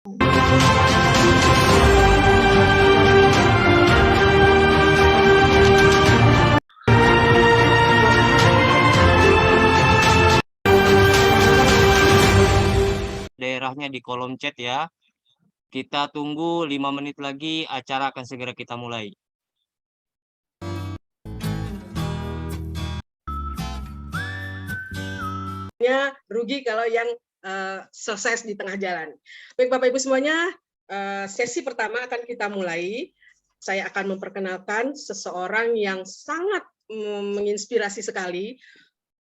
Daerahnya di kolom chat ya. Kita tunggu 5 menit lagi, acara akan segera kita mulai. Rugi kalau yang selesai di tengah jalan. Baik Bapak Ibu semuanya, sesi pertama akan kita mulai. Saya akan memperkenalkan seseorang yang sangat menginspirasi sekali.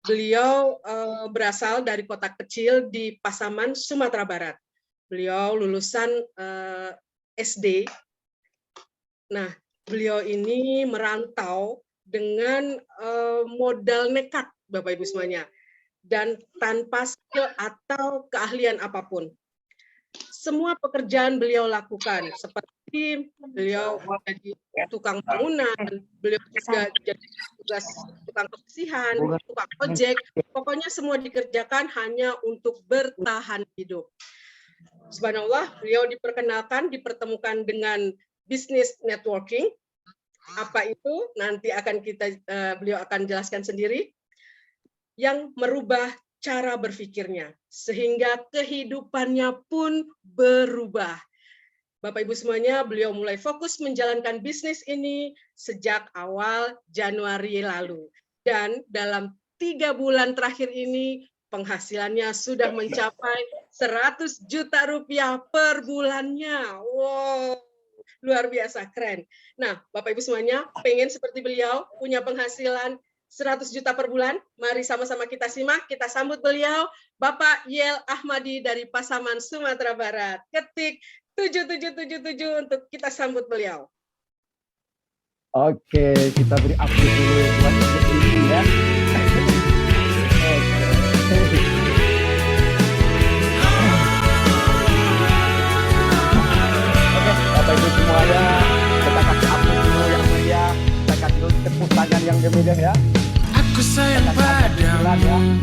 Beliau berasal dari kota kecil di Pasaman, Sumatera Barat. Beliau lulusan SD. Nah, beliau ini merantau dengan modal nekat, Bapak Ibu semuanya, dan tanpa skill atau keahlian apapun. Semua pekerjaan beliau lakukan, seperti beliau jadi tukang bangunan, beliau juga jadi tugas tukang kebersihan, tukang ojek, pokoknya semua dikerjakan hanya untuk bertahan hidup. Subhanallah, beliau dipertemukan dengan bisnis networking. Apa itu? Nanti akan beliau akan jelaskan sendiri. Yang merubah cara berpikirnya, sehingga kehidupannya pun berubah. Bapak Ibu semuanya, beliau mulai fokus menjalankan bisnis ini sejak awal Januari lalu. Dan dalam 3 bulan terakhir ini, penghasilannya sudah mencapai 100 juta rupiah per bulannya. Wow, luar biasa, keren. Nah, Bapak Ibu semuanya, pengen seperti beliau, punya penghasilan 100 juta per bulan. Mari sama-sama kita simak, kita sambut beliau, Bapak Yel Ahmadi dari Pasaman, Sumatera Barat. Ketik 7777 untuk kita sambut beliau. Oke, kita beri update dulu buat ini ya. Oke, Bapak Ibu semuanya, kita kasih update dulu yang mulia, kita kasih dulu tepuk tangan yang gembira ya. Aku sayang padamu,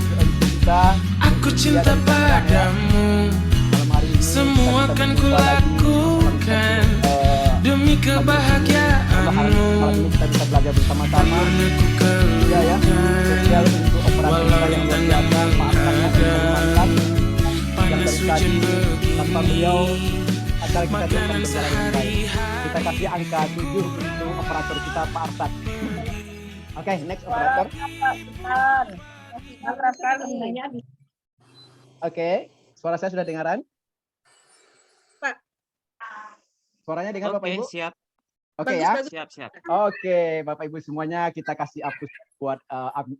aku cinta padamu, semua akan kulakukan demi kebahagiaanmu. Kita bisa belajar bersama-sama ya, sosial untuk operasi yang panas hujan begini, tanpa beliau acara kita tidak berjalan dengan baik. Kita kasih angka 7 untuk operator kita, Pak Arsad. Oke, next operator. Oke, suara saya sudah dengaran? Pak. Suaranya dengar Bapak Ibu? Siap. Oke ya. Siap. Oke, Bapak Ibu semuanya, kita kasih hapus buat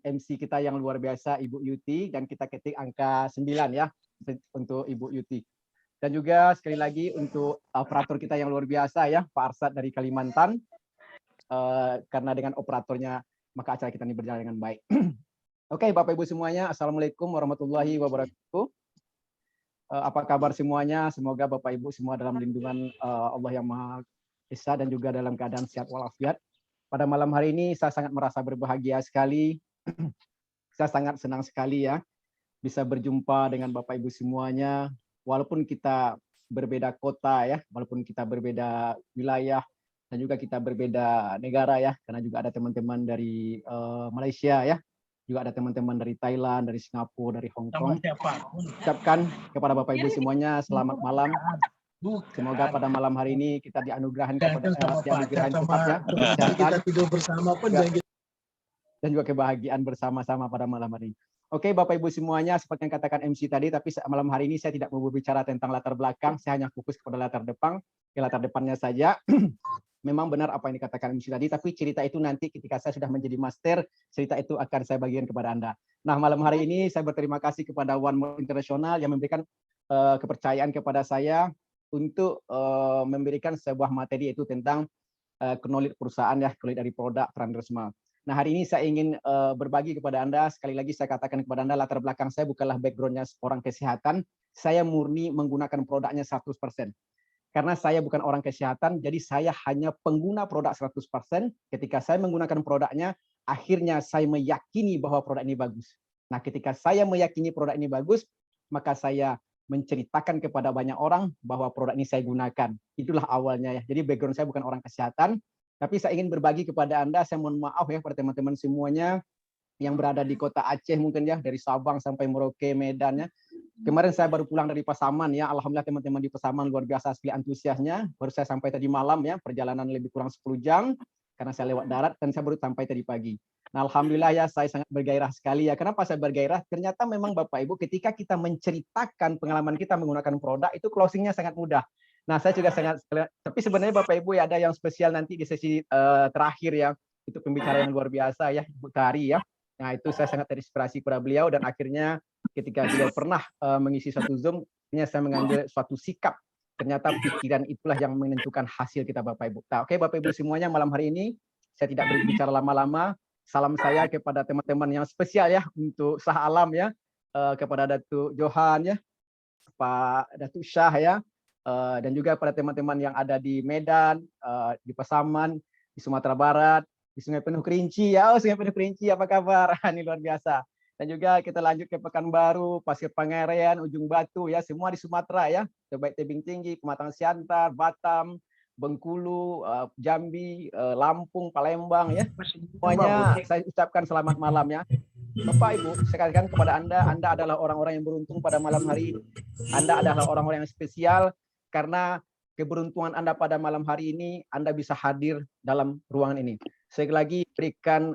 MC kita yang luar biasa, Ibu Yuti, dan kita ketik angka 9 ya untuk Ibu Yuti. Dan juga sekali lagi untuk operator kita yang luar biasa ya, Pak Arsad dari Kalimantan. Karena dengan operatornya maka acara kita ini berjalan dengan baik. Oke, Bapak Ibu semuanya, Assalamualaikum warahmatullahi wabarakatuh. Apa kabar semuanya? Semoga Bapak Ibu semua dalam lindungan Allah yang Maha Esa dan juga dalam keadaan sehat walafiat. Pada malam hari ini saya sangat merasa berbahagia sekali. Saya sangat senang sekali ya bisa berjumpa dengan Bapak Ibu semuanya. Walaupun kita berbeda kota ya, walaupun kita berbeda wilayah, dan juga kita berbeda negara ya, karena juga ada teman-teman dari Malaysia ya, juga ada teman-teman dari Thailand, dari Singapura, dari Hong Kong. Ucapkan kepada Bapak Ibu semuanya selamat malam. Semoga pada malam hari ini kita dianugerahin cepat ya, kita tidur bersama pun dan juga kebahagiaan bersama-sama pada malam hari ini. Oke, Bapak Ibu semuanya, seperti yang katakan MC tadi, tapi malam hari ini saya tidak mau berbicara tentang latar belakang, saya hanya fokus kepada latar depannya saja. Memang benar apa yang dikatakan MC tadi, tapi cerita itu nanti ketika saya sudah menjadi master, cerita itu akan saya bagikan kepada Anda. Nah, malam hari ini saya berterima kasih kepada One More International yang memberikan kepercayaan kepada saya untuk memberikan sebuah materi yaitu tentang knowledge perusahaan ya, knowledge dari produk Transdermal. Nah, hari ini saya ingin berbagi kepada Anda, sekali lagi saya katakan kepada Anda, latar belakang saya bukanlah background-nya orang kesehatan, saya murni menggunakan produknya 100%. Karena saya bukan orang kesehatan, jadi saya hanya pengguna produk 100%. Ketika saya menggunakan produknya, akhirnya saya meyakini bahwa produk ini bagus. Nah, ketika saya meyakini produk ini bagus, maka saya menceritakan kepada banyak orang bahwa produk ini saya gunakan. Itulah awalnya ya. Jadi background saya bukan orang kesehatan, tapi saya ingin berbagi kepada Anda. Saya mohon maaf ya pada teman-teman semuanya yang berada di kota Aceh mungkin ya, dari Sabang sampai Merauke, Medan ya. Kemarin saya baru pulang dari Pasaman ya. Alhamdulillah teman-teman di Pasaman luar biasa sekali antusiasnya. Baru saya sampai tadi malam ya, perjalanan lebih kurang 10 jam karena saya lewat darat dan saya baru sampai tadi pagi. Nah, alhamdulillah ya, saya sangat bergairah sekali ya. Kenapa saya bergairah? Ternyata memang Bapak Ibu ketika kita menceritakan pengalaman kita menggunakan produk itu closingnya sangat mudah. Nah, saya juga sangat, tapi sebenarnya Bapak Ibu ya ada yang spesial nanti di sesi terakhir ya. Itu pembicara yang luar biasa ya, Ibu Tari ya. Nah, itu saya sangat terinspirasi kepada beliau dan akhirnya ketika beliau pernah mengisi suatu Zoom, saya mengambil suatu sikap. Ternyata pikiran itulah yang menentukan hasil kita Bapak Ibu. Nah, oke Bapak Ibu semuanya, malam hari ini saya tidak berbicara lama-lama. Salam saya kepada teman-teman yang spesial ya untuk Sah Alam ya, kepada Datuk Johan ya, Pak Datuk Syah ya, dan juga pada teman-teman yang ada di Medan, di Pasaman, di Sumatera Barat, di Sungai Penuh Kerinci ya. Oh, Sungai Penuh Kerinci apa kabar? Ini luar biasa. Dan juga kita lanjut ke Pekanbaru, Pasir Pangarean, Ujung Batu ya, semua di Sumatera ya, baik Tebing Tinggi, Pematang Siantar, Batam, Bengkulu, Jambi, Lampung, Palembang ya. Semuanya saya ucapkan selamat malam ya. Bapak Ibu, saya katakan kepada Anda adalah orang-orang yang beruntung pada malam hari ini. Anda adalah orang-orang yang spesial karena keberuntungan Anda pada malam hari ini, Anda bisa hadir dalam ruangan ini. Sekali lagi berikan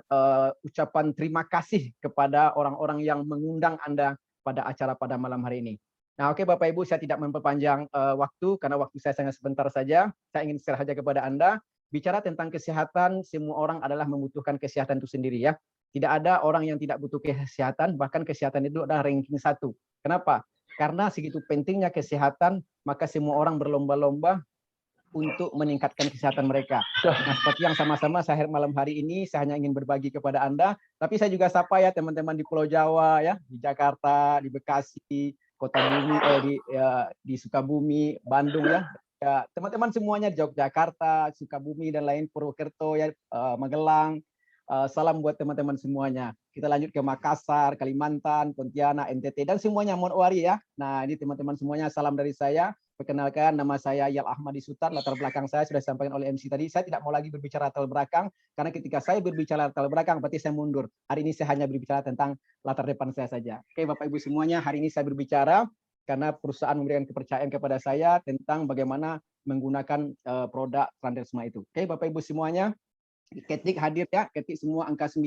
ucapan terima kasih kepada orang-orang yang mengundang Anda pada acara pada malam hari ini. Nah, oke Bapak Ibu, saya tidak memperpanjang waktu karena waktu saya sangat sebentar saja. Saya ingin share saja kepada Anda, bicara tentang kesehatan, semua orang adalah membutuhkan kesehatan itu sendiri ya. Tidak ada orang yang tidak butuh kesehatan, bahkan kesehatan itu adalah ranking 1. Kenapa? Karena segitu pentingnya kesehatan, maka semua orang berlomba-lomba untuk meningkatkan kesehatan mereka. Nah, seperti yang sama-sama saya malam hari ini, saya hanya ingin berbagi kepada Anda, tapi saya juga sapa ya teman-teman di Pulau Jawa ya, di Jakarta, di Bekasi, Kota Bumi, di Sukabumi, Bandung ya. Teman-teman semuanya di Yogyakarta, Sukabumi dan lain, Purwokerto ya, Magelang. Salam buat teman-teman semuanya. Kita lanjut ke Makassar, Kalimantan, Pontianak, NTT dan semuanya Monowari ya. Nah, ini teman-teman semuanya salam dari saya. Perkenalkan, nama saya Yal Ahmadi Sutan. Latar belakang saya sudah disampaikan oleh MC tadi. Saya tidak mau lagi berbicara latar belakang karena ketika saya berbicara latar belakang berarti saya mundur. Hari ini saya hanya berbicara tentang latar depan saya saja. Oke, Bapak Ibu semuanya, hari ini saya berbicara karena perusahaan memberikan kepercayaan kepada saya tentang bagaimana menggunakan produk Transderma itu. Oke, Bapak Ibu semuanya, Ketik hadir ya, Ketik semua angka 9.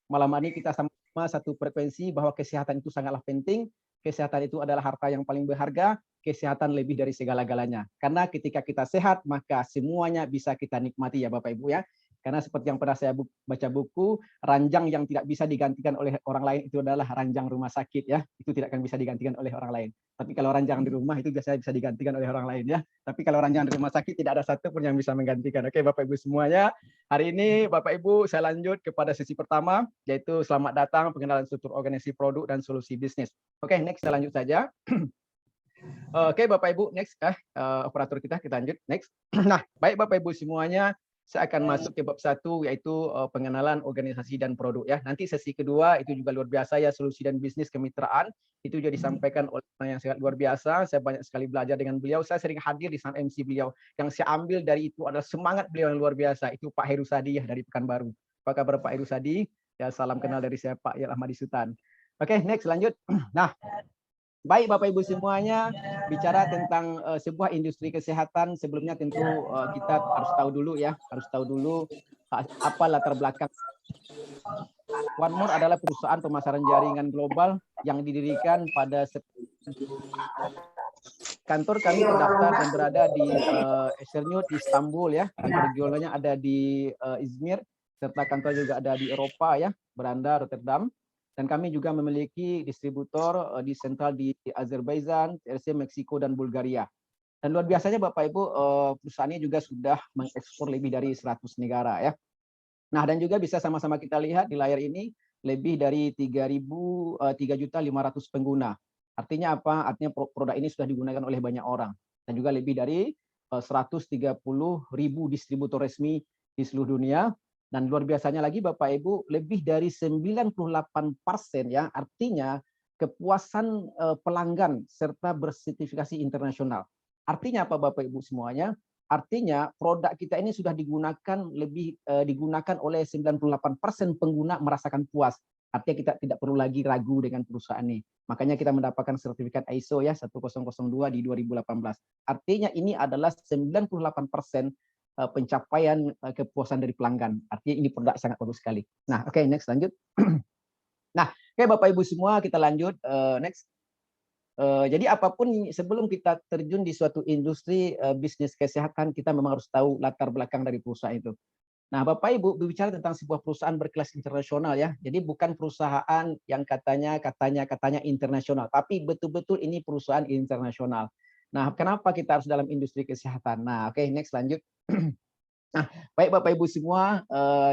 Malam hari kita sama-sama satu frekuensi bahwa kesehatan itu sangatlah penting. Kesehatan itu adalah harta yang paling berharga. Kesehatan lebih dari segala-galanya. Karena ketika kita sehat, maka semuanya bisa kita nikmati ya Bapak Ibu ya. Karena seperti yang pernah saya baca buku, ranjang yang tidak bisa digantikan oleh orang lain itu adalah ranjang rumah sakit ya. Itu tidak akan bisa digantikan oleh orang lain. Tapi kalau ranjang di rumah itu biasanya bisa digantikan oleh orang lain ya. Tapi kalau ranjang di rumah sakit tidak ada satu pun yang bisa menggantikan. Oke Bapak Ibu semuanya, hari ini Bapak Ibu saya lanjut kepada sesi pertama, yaitu selamat datang pengenalan struktur organisasi produk dan solusi bisnis. Oke, next saya lanjut saja. Oke Bapak Ibu, next operator kita lanjut next. Nah, baik Bapak Ibu semuanya, saya akan masuk ke bab 1 yaitu pengenalan organisasi dan produk ya. Nanti sesi kedua itu juga luar biasa ya, solusi dan bisnis kemitraan. Itu juga disampaikan oleh orang yang sangat luar biasa. Saya banyak sekali belajar dengan beliau. Saya sering hadir di sana MC beliau. Yang saya ambil dari itu adalah semangat beliau yang luar biasa. Itu Pak Heru Sadi ya dari Pekanbaru. Apa kabar Pak Heru Sadi? Ya, salam kenal dari saya Pak Yal Ahmadi Sutan. Oke, next lanjut. Nah, baik Bapak Ibu semuanya, bicara tentang sebuah industri kesehatan, sebelumnya tentu kita harus tahu dulu ya, apa latar belakang. OneMore adalah perusahaan pemasaran jaringan global yang didirikan pada kantor kami terdaftar dan berada di Esenyurt di Istanbul ya, kantor regionalnya ada di Izmir, serta kantor juga ada di Eropa ya, Belanda, Rotterdam. Dan kami juga memiliki distributor di sentral di Azerbaijan, TRC, Meksiko, dan Bulgaria. Dan luar biasanya Bapak Ibu, perusahaan ini juga sudah mengekspor lebih dari 100 negara ya. Nah, dan juga bisa sama-sama kita lihat di layar ini, lebih dari 3.500 pengguna. Artinya apa? Artinya produk ini sudah digunakan oleh banyak orang. Dan juga lebih dari 130.000 distributor resmi di seluruh dunia. Dan luar biasanya lagi Bapak Ibu, lebih dari 98% ya, artinya kepuasan pelanggan serta bersertifikasi internasional. Artinya apa Bapak Ibu semuanya? Artinya produk kita ini sudah digunakan oleh 98% pengguna merasakan puas. Artinya kita tidak perlu lagi ragu dengan perusahaan ini. Makanya kita mendapatkan sertifikat ISO ya 1002 di 2018. Artinya ini adalah 98% pencapaian kepuasan dari pelanggan. Artinya ini produk sangat bagus sekali. Nah, oke, next lanjut. Nah, oke Bapak Ibu semua kita lanjut next. Jadi apapun sebelum kita terjun di suatu industri bisnis kesehatan, kita memang harus tahu latar belakang dari perusahaan itu. Nah, Bapak Ibu berbicara tentang sebuah perusahaan berkelas internasional ya. Jadi bukan perusahaan yang katanya internasional, tapi betul-betul ini perusahaan internasional. Nah, kenapa kita harus dalam industri kesehatan? Nah, oke, next lanjut. Nah, baik Bapak Ibu semua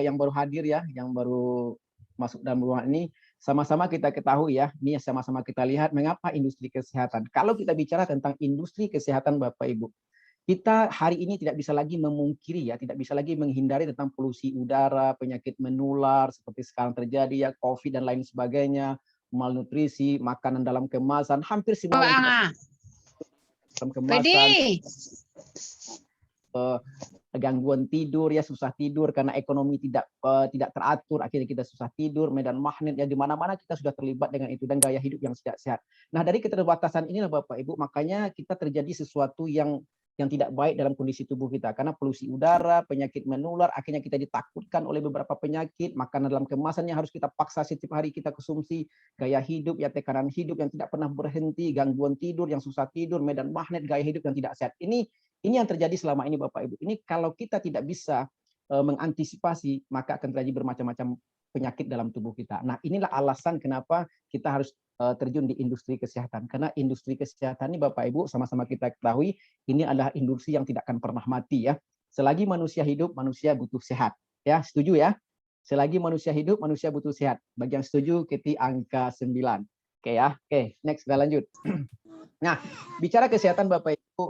yang baru hadir ya, yang baru masuk dalam ruangan ini, sama-sama kita ketahui ya, ini sama-sama kita lihat mengapa industri kesehatan. Kalau kita bicara tentang industri kesehatan Bapak Ibu, kita hari ini tidak bisa lagi memungkiri ya, tidak bisa lagi menghindari tentang polusi udara, penyakit menular seperti sekarang terjadi ya, COVID dan lain sebagainya, malnutrisi, makanan dalam kemasan, hampir semua yang dalam kemasan, gangguan tidur ya, susah tidur karena ekonomi tidak teratur, akhirnya kita susah tidur, medan magnet ya, di mana-mana kita sudah terlibat dengan itu, dan gaya hidup yang tidak sehat. Nah, dari keterbatasan inilah Bapak Ibu, makanya kita terjadi sesuatu yang tidak baik dalam kondisi tubuh kita, karena polusi udara, penyakit menular, akhirnya kita ditakutkan oleh beberapa penyakit, makanan dalam kemasan yang harus kita paksa setiap hari kita konsumsi, gaya hidup ya, tekanan hidup yang tidak pernah berhenti, gangguan tidur yang susah tidur, medan magnet, gaya hidup yang tidak sehat. Ini yang terjadi selama ini Bapak Ibu. Ini kalau kita tidak bisa mengantisipasi, maka akan terjadi bermacam-macam penyakit dalam tubuh kita. Nah, inilah alasan kenapa kita harus terjun di industri kesehatan. Karena industri kesehatan ini Bapak Ibu sama-sama kita ketahui, ini adalah industri yang tidak akan pernah mati ya. Selagi manusia hidup, manusia butuh sehat. Ya, setuju ya? Selagi manusia hidup, manusia butuh sehat. Bagi yang setuju, ketik angka 9. Oke ya. Oke, next kita lanjut. Nah, bicara kesehatan Bapak Ibu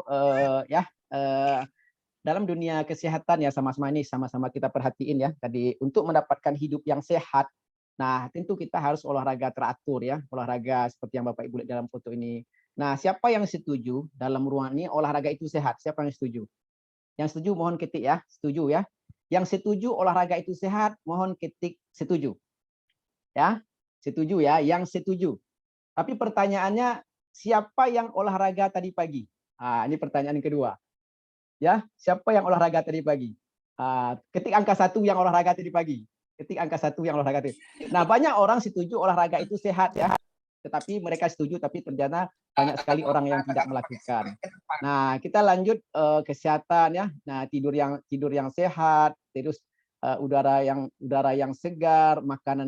dalam dunia kesehatan ya, sama-sama kita perhatiin ya, tadi untuk mendapatkan hidup yang sehat. Nah, tentu kita harus olahraga teratur ya, olahraga seperti yang Bapak Ibu lihat dalam foto ini. Nah, siapa yang setuju dalam ruangan ini olahraga itu sehat? Siapa yang setuju? Yang setuju mohon ketik ya, setuju ya. Yang setuju olahraga itu sehat, mohon ketik setuju. Ya, setuju ya, yang setuju. Tapi pertanyaannya, siapa yang olahraga tadi pagi? Nah, ini pertanyaan yang kedua. Ya, siapa yang olahraga tadi pagi? Ketik angka 1 yang olahraga tadi pagi. Ketik angka 1 yang olahraga tadi. Nah, banyak orang setuju olahraga itu sehat ya. Tetapi mereka setuju, tapi ternyata banyak sekali orang yang tidak melakukan. Nah, kita lanjut kesehatan ya. Nah, tidur yang sehat, terus udara yang segar, makanan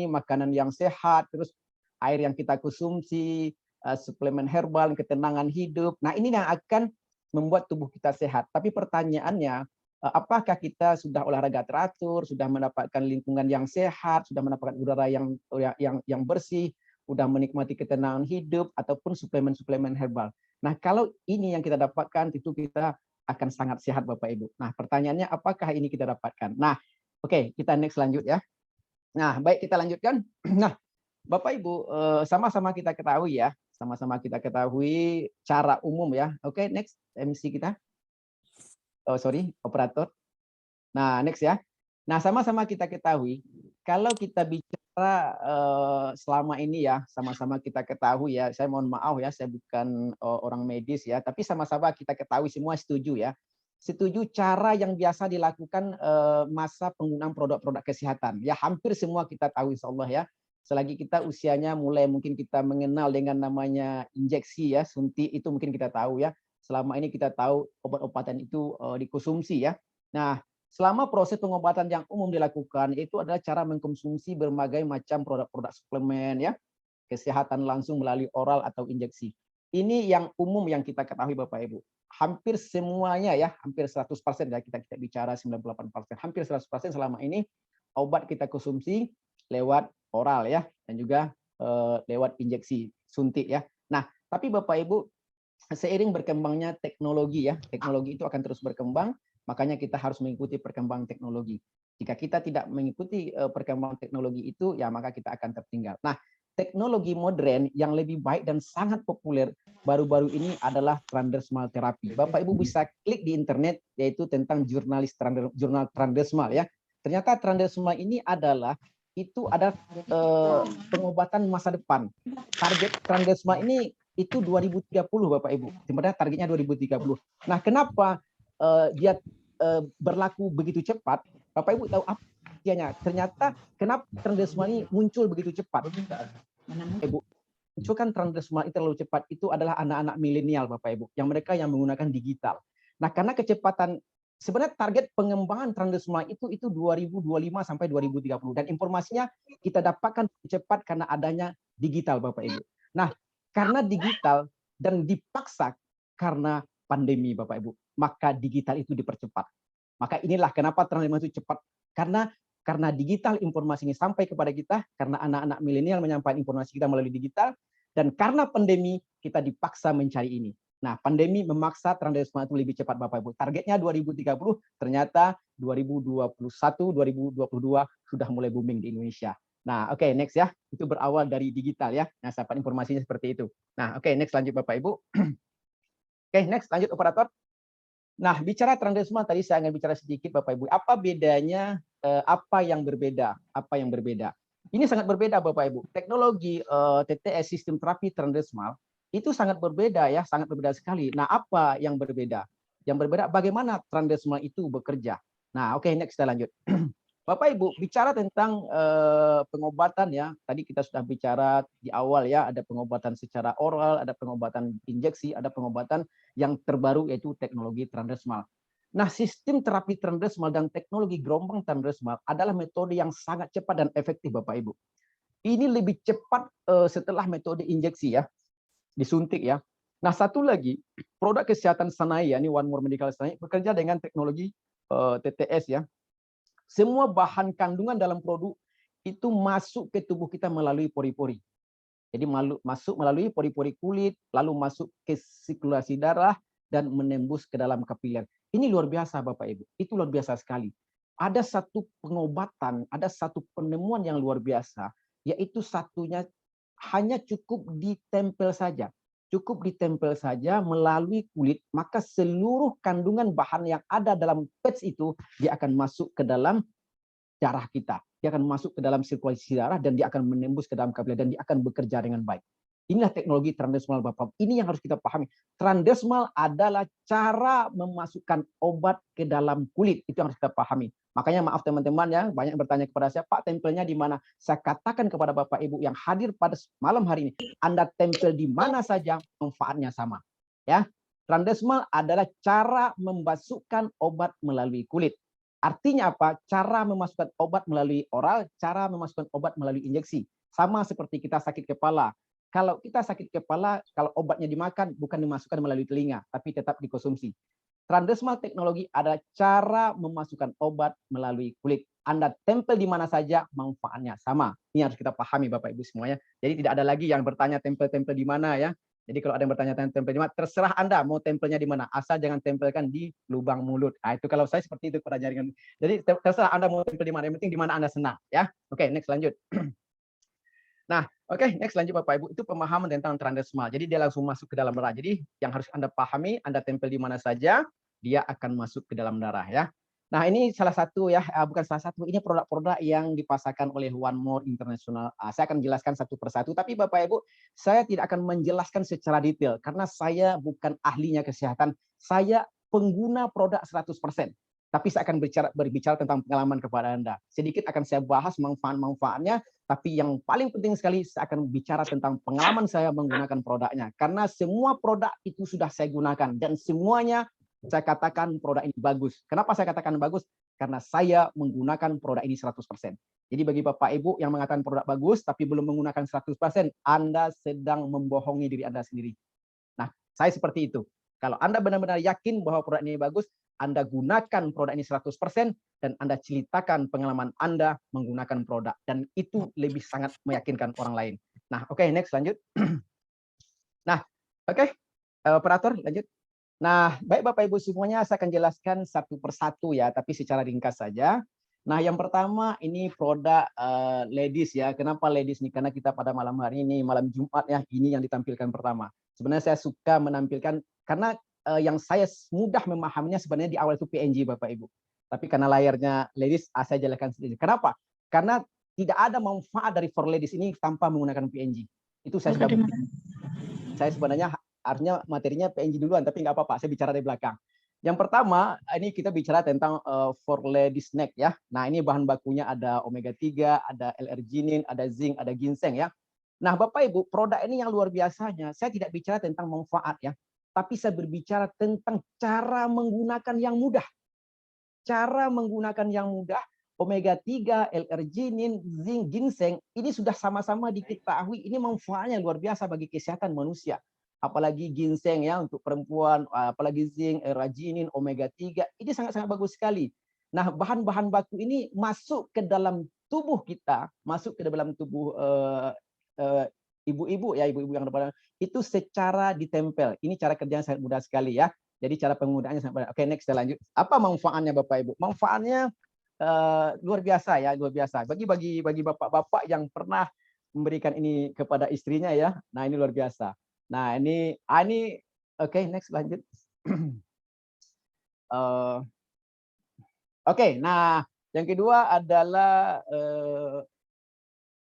makanan yang sehat, terus air yang kita konsumsi, suplemen herbal, ketenangan hidup. Nah, ini yang akan membuat tubuh kita sehat. Tapi pertanyaannya, apakah kita sudah olahraga teratur, sudah mendapatkan lingkungan yang sehat, sudah mendapatkan udara yang bersih, sudah menikmati ketenangan hidup, ataupun suplemen-suplemen herbal. Nah, kalau ini yang kita dapatkan, tentu kita akan sangat sehat Bapak Ibu. Nah, pertanyaannya apakah ini kita dapatkan? Nah, oke, kita next lanjut ya. Nah, baik, kita lanjutkan. Nah, Bapak Ibu, sama-sama kita ketahui ya, cara umum ya. Oke, next MC kita. Oh, sorry, operator. Nah, next ya. Nah, sama-sama kita ketahui, kalau kita bicara selama ini ya, sama-sama kita ketahui ya, saya mohon maaf ya, saya bukan orang medis ya, tapi sama-sama kita ketahui semua setuju ya. Setuju cara yang biasa dilakukan masa penggunaan produk-produk kesehatan. Ya, hampir semua kita tahu insya Allah ya. Selagi kita usianya mulai mungkin kita mengenal dengan namanya injeksi ya, suntik, itu mungkin kita tahu ya. Selama ini kita tahu obat-obatan itu dikonsumsi ya. Nah, selama proses pengobatan yang umum dilakukan, itu adalah cara mengkonsumsi berbagai macam produk-produk suplemen ya, kesehatan langsung melalui oral atau injeksi. Ini yang umum yang kita ketahui Bapak Ibu. Hampir semuanya ya, hampir 100% ya, kita bicara 98%, hampir 100% selama ini obat kita konsumsi lewat oral ya, dan juga lewat injeksi suntik ya. Nah, tapi Bapak Ibu, seiring berkembangnya teknologi ya, teknologi itu akan terus berkembang, makanya kita harus mengikuti perkembangan teknologi. Jika kita tidak mengikuti perkembangan teknologi itu, ya maka kita akan tertinggal. Nah, teknologi modern yang lebih baik dan sangat populer baru-baru ini adalah transdermal terapi. Bapak Ibu bisa klik di internet yaitu tentang jurnal transdermal ya. Ternyata transdermal ini adalah pengobatan masa depan. Target transdermal ini itu 2030 Bapak Ibu. Sebenarnya targetnya 2030. Nah, kenapa dia berlaku begitu cepat? Bapak Ibu tahu apa artinya? Ternyata kenapa transdermal ini muncul begitu cepat? Ibu, munculkan transdermal itu terlalu cepat itu adalah anak-anak milenial Bapak Ibu, yang mereka yang menggunakan digital. Nah, karena kecepatan sebenarnya target pengembangan transdermal itu 2025 sampai 2030 dan informasinya kita dapatkan cepat karena adanya digital Bapak Ibu. Nah, karena digital dan dipaksa karena pandemi Bapak Ibu, maka digital itu dipercepat. Maka inilah kenapa transdermal itu cepat, karena digital informasi ini sampai kepada kita, karena anak-anak milenial menyampaikan informasi kita melalui digital, dan karena pandemi kita dipaksa mencari ini. Nah, pandemi memaksa transdermal itu lebih cepat Bapak Ibu. Targetnya 2030, ternyata 2021, 2022 sudah mulai booming di Indonesia. Nah, oke, next ya. Itu berawal dari digital ya. Nah, saya dapat informasinya seperti itu. Nah, oke, next lanjut Bapak Ibu. Oke, next lanjut operator. Nah, bicara transdermal tadi saya akan bicara sedikit Bapak Ibu. Apa bedanya? Apa yang berbeda? Apa yang berbeda? Ini sangat berbeda Bapak Ibu. Teknologi TTS sistem terapi transdermal itu sangat berbeda ya, sangat berbeda sekali. Nah, apa yang berbeda? Yang berbeda bagaimana transdermal itu bekerja. Nah, oke, next kita lanjut. Bapak Ibu, bicara tentang pengobatan ya. Tadi kita sudah bicara di awal ya, ada pengobatan secara oral, ada pengobatan injeksi, ada pengobatan yang terbaru yaitu teknologi transdermal. Nah, sistem terapi transdermal dan teknologi gelombang transdermal adalah metode yang sangat cepat dan efektif Bapak Ibu. Ini lebih cepat setelah metode injeksi ya, disuntik ya. Nah, satu lagi, produk kesehatan Sanaya, ini One More Medical Sanaya, bekerja dengan teknologi TTS ya. Semua bahan kandungan dalam produk itu masuk ke tubuh kita melalui pori-pori. Jadi masuk melalui pori-pori kulit, lalu masuk ke sirkulasi darah, dan menembus ke dalam kapiler. Ini luar biasa Bapak Ibu, itu luar biasa sekali. Ada satu pengobatan, ada satu penemuan yang luar biasa, yaitu satunya hanya cukup ditempel saja. Cukup ditempel saja melalui kulit, maka seluruh kandungan bahan yang ada dalam patch itu, dia akan masuk ke dalam darah kita. Dia akan masuk ke dalam sirkulasi darah, dan dia akan menembus ke dalam kapiler, dan dia akan bekerja dengan baik. Inilah teknologi transdermal Bapak. Ini yang harus kita pahami. Transdermal adalah cara memasukkan obat ke dalam kulit. Itu yang harus kita pahami. Makanya maaf teman-teman ya, banyak yang bertanya kepada saya, Pak tempelnya di mana? Saya katakan kepada Bapak Ibu yang hadir pada malam hari ini, Anda tempel di mana saja, manfaatnya sama. Ya, transdermal adalah cara memasukkan obat melalui kulit. Artinya apa? Cara memasukkan obat melalui oral, cara memasukkan obat melalui injeksi. Sama seperti kita sakit kepala. Kalau kita sakit kepala, kalau obatnya dimakan, bukan dimasukkan melalui telinga, tapi tetap dikonsumsi. Transdermal teknologi adalah cara memasukkan obat melalui kulit. Anda tempel di mana saja, manfaatnya sama. Ini harus kita pahami Bapak Ibu semuanya. Jadi tidak ada lagi yang bertanya tempel-tempel di mana ya. Jadi kalau ada yang bertanya tempel di mana, terserah Anda mau tempelnya di mana. Asal jangan tempelkan di lubang mulut. Nah, itu kalau saya seperti itu pada jaringan. Jadi terserah Anda mau tempel di mana. Yang penting di mana Anda senang. Ya, oke, next lanjut. Nah, oke, next lanjut Bapak Ibu, itu pemahaman tentang transdermal. Jadi dia langsung masuk ke dalam darah. Jadi yang harus Anda pahami, Anda tempel di mana saja, dia akan masuk ke dalam darah ya. Nah, ini salah satu ya, bukan salah satu, ini produk-produk yang dipasarkan oleh One More International. Saya akan jelaskan satu persatu, tapi Bapak Ibu, saya tidak akan menjelaskan secara detail karena saya bukan ahlinya kesehatan, saya pengguna produk 100%. Tapi saya akan berbicara tentang pengalaman kepada Anda. Sedikit akan saya bahas manfaat-manfaatnya, tapi yang paling penting sekali saya akan bicara tentang pengalaman saya menggunakan produknya. Karena semua produk itu sudah saya gunakan dan semuanya saya katakan produk ini bagus. Kenapa saya katakan bagus? Karena saya menggunakan produk ini 100%. Jadi bagi Bapak Ibu yang mengatakan produk bagus tapi belum menggunakan 100%, Anda sedang membohongi diri Anda sendiri. Nah, saya seperti itu. Kalau Anda benar-benar yakin bahwa produk ini bagus, Anda gunakan produk ini 100% dan Anda ceritakan pengalaman Anda menggunakan produk. Dan itu lebih sangat meyakinkan orang lain. Nah, oke, next lanjut. Nah, oke, operator lanjut. Nah, baik Bapak Ibu semuanya, saya akan jelaskan satu persatu ya, tapi secara ringkas saja. Nah, yang pertama ini produk ladies ya. Kenapa ladies nih? Karena kita pada malam hari ini, malam Jumat ya, ini yang ditampilkan pertama. Sebenarnya saya suka menampilkan karena yang saya mudah memahaminya sebenarnya di awal itu PNG Bapak Ibu. Tapi karena layarnya ladies, saya jelaskan sedikit. Kenapa? Karena tidak ada manfaat dari for ladies ini tanpa menggunakan PNG. Itu saya sudah buktikan. Saya sebenarnya harusnya materinya PNG duluan, tapi nggak apa-apa, saya bicara dari belakang. Yang pertama, ini kita bicara tentang for ladies snack ya. Nah, ini bahan bakunya ada omega 3, ada L-arginin, ada zinc, ada ginseng ya. Nah, Bapak Ibu, produk ini yang luar biasanya, saya tidak bicara tentang manfaat ya, tapi saya berbicara tentang cara menggunakan yang mudah. Cara menggunakan yang mudah, omega 3, L-arginin, zinc, ginseng, ini sudah sama-sama diketahui, ini manfaatnya luar biasa bagi kesehatan manusia. Apalagi ginseng ya untuk perempuan, apalagi zinc, L-arginin, omega 3, ini sangat-sangat bagus sekali. Nah, bahan-bahan baku ini masuk ke dalam tubuh kita, masuk ke dalam tubuh ibu-ibu ya, ibu-ibu yang ada itu secara ditempel. Ini cara kerjanya sangat mudah sekali ya. Jadi cara penggunaannya sangat mudah. Oke, next kita lanjut. Apa manfaatnya Bapak Ibu? Manfaatnya luar biasa ya, luar biasa. Bagi bapak-bapak yang pernah memberikan ini kepada istrinya ya. Nah, ini luar biasa. Nah, ini oke, next lanjut. Oke, nah yang kedua adalah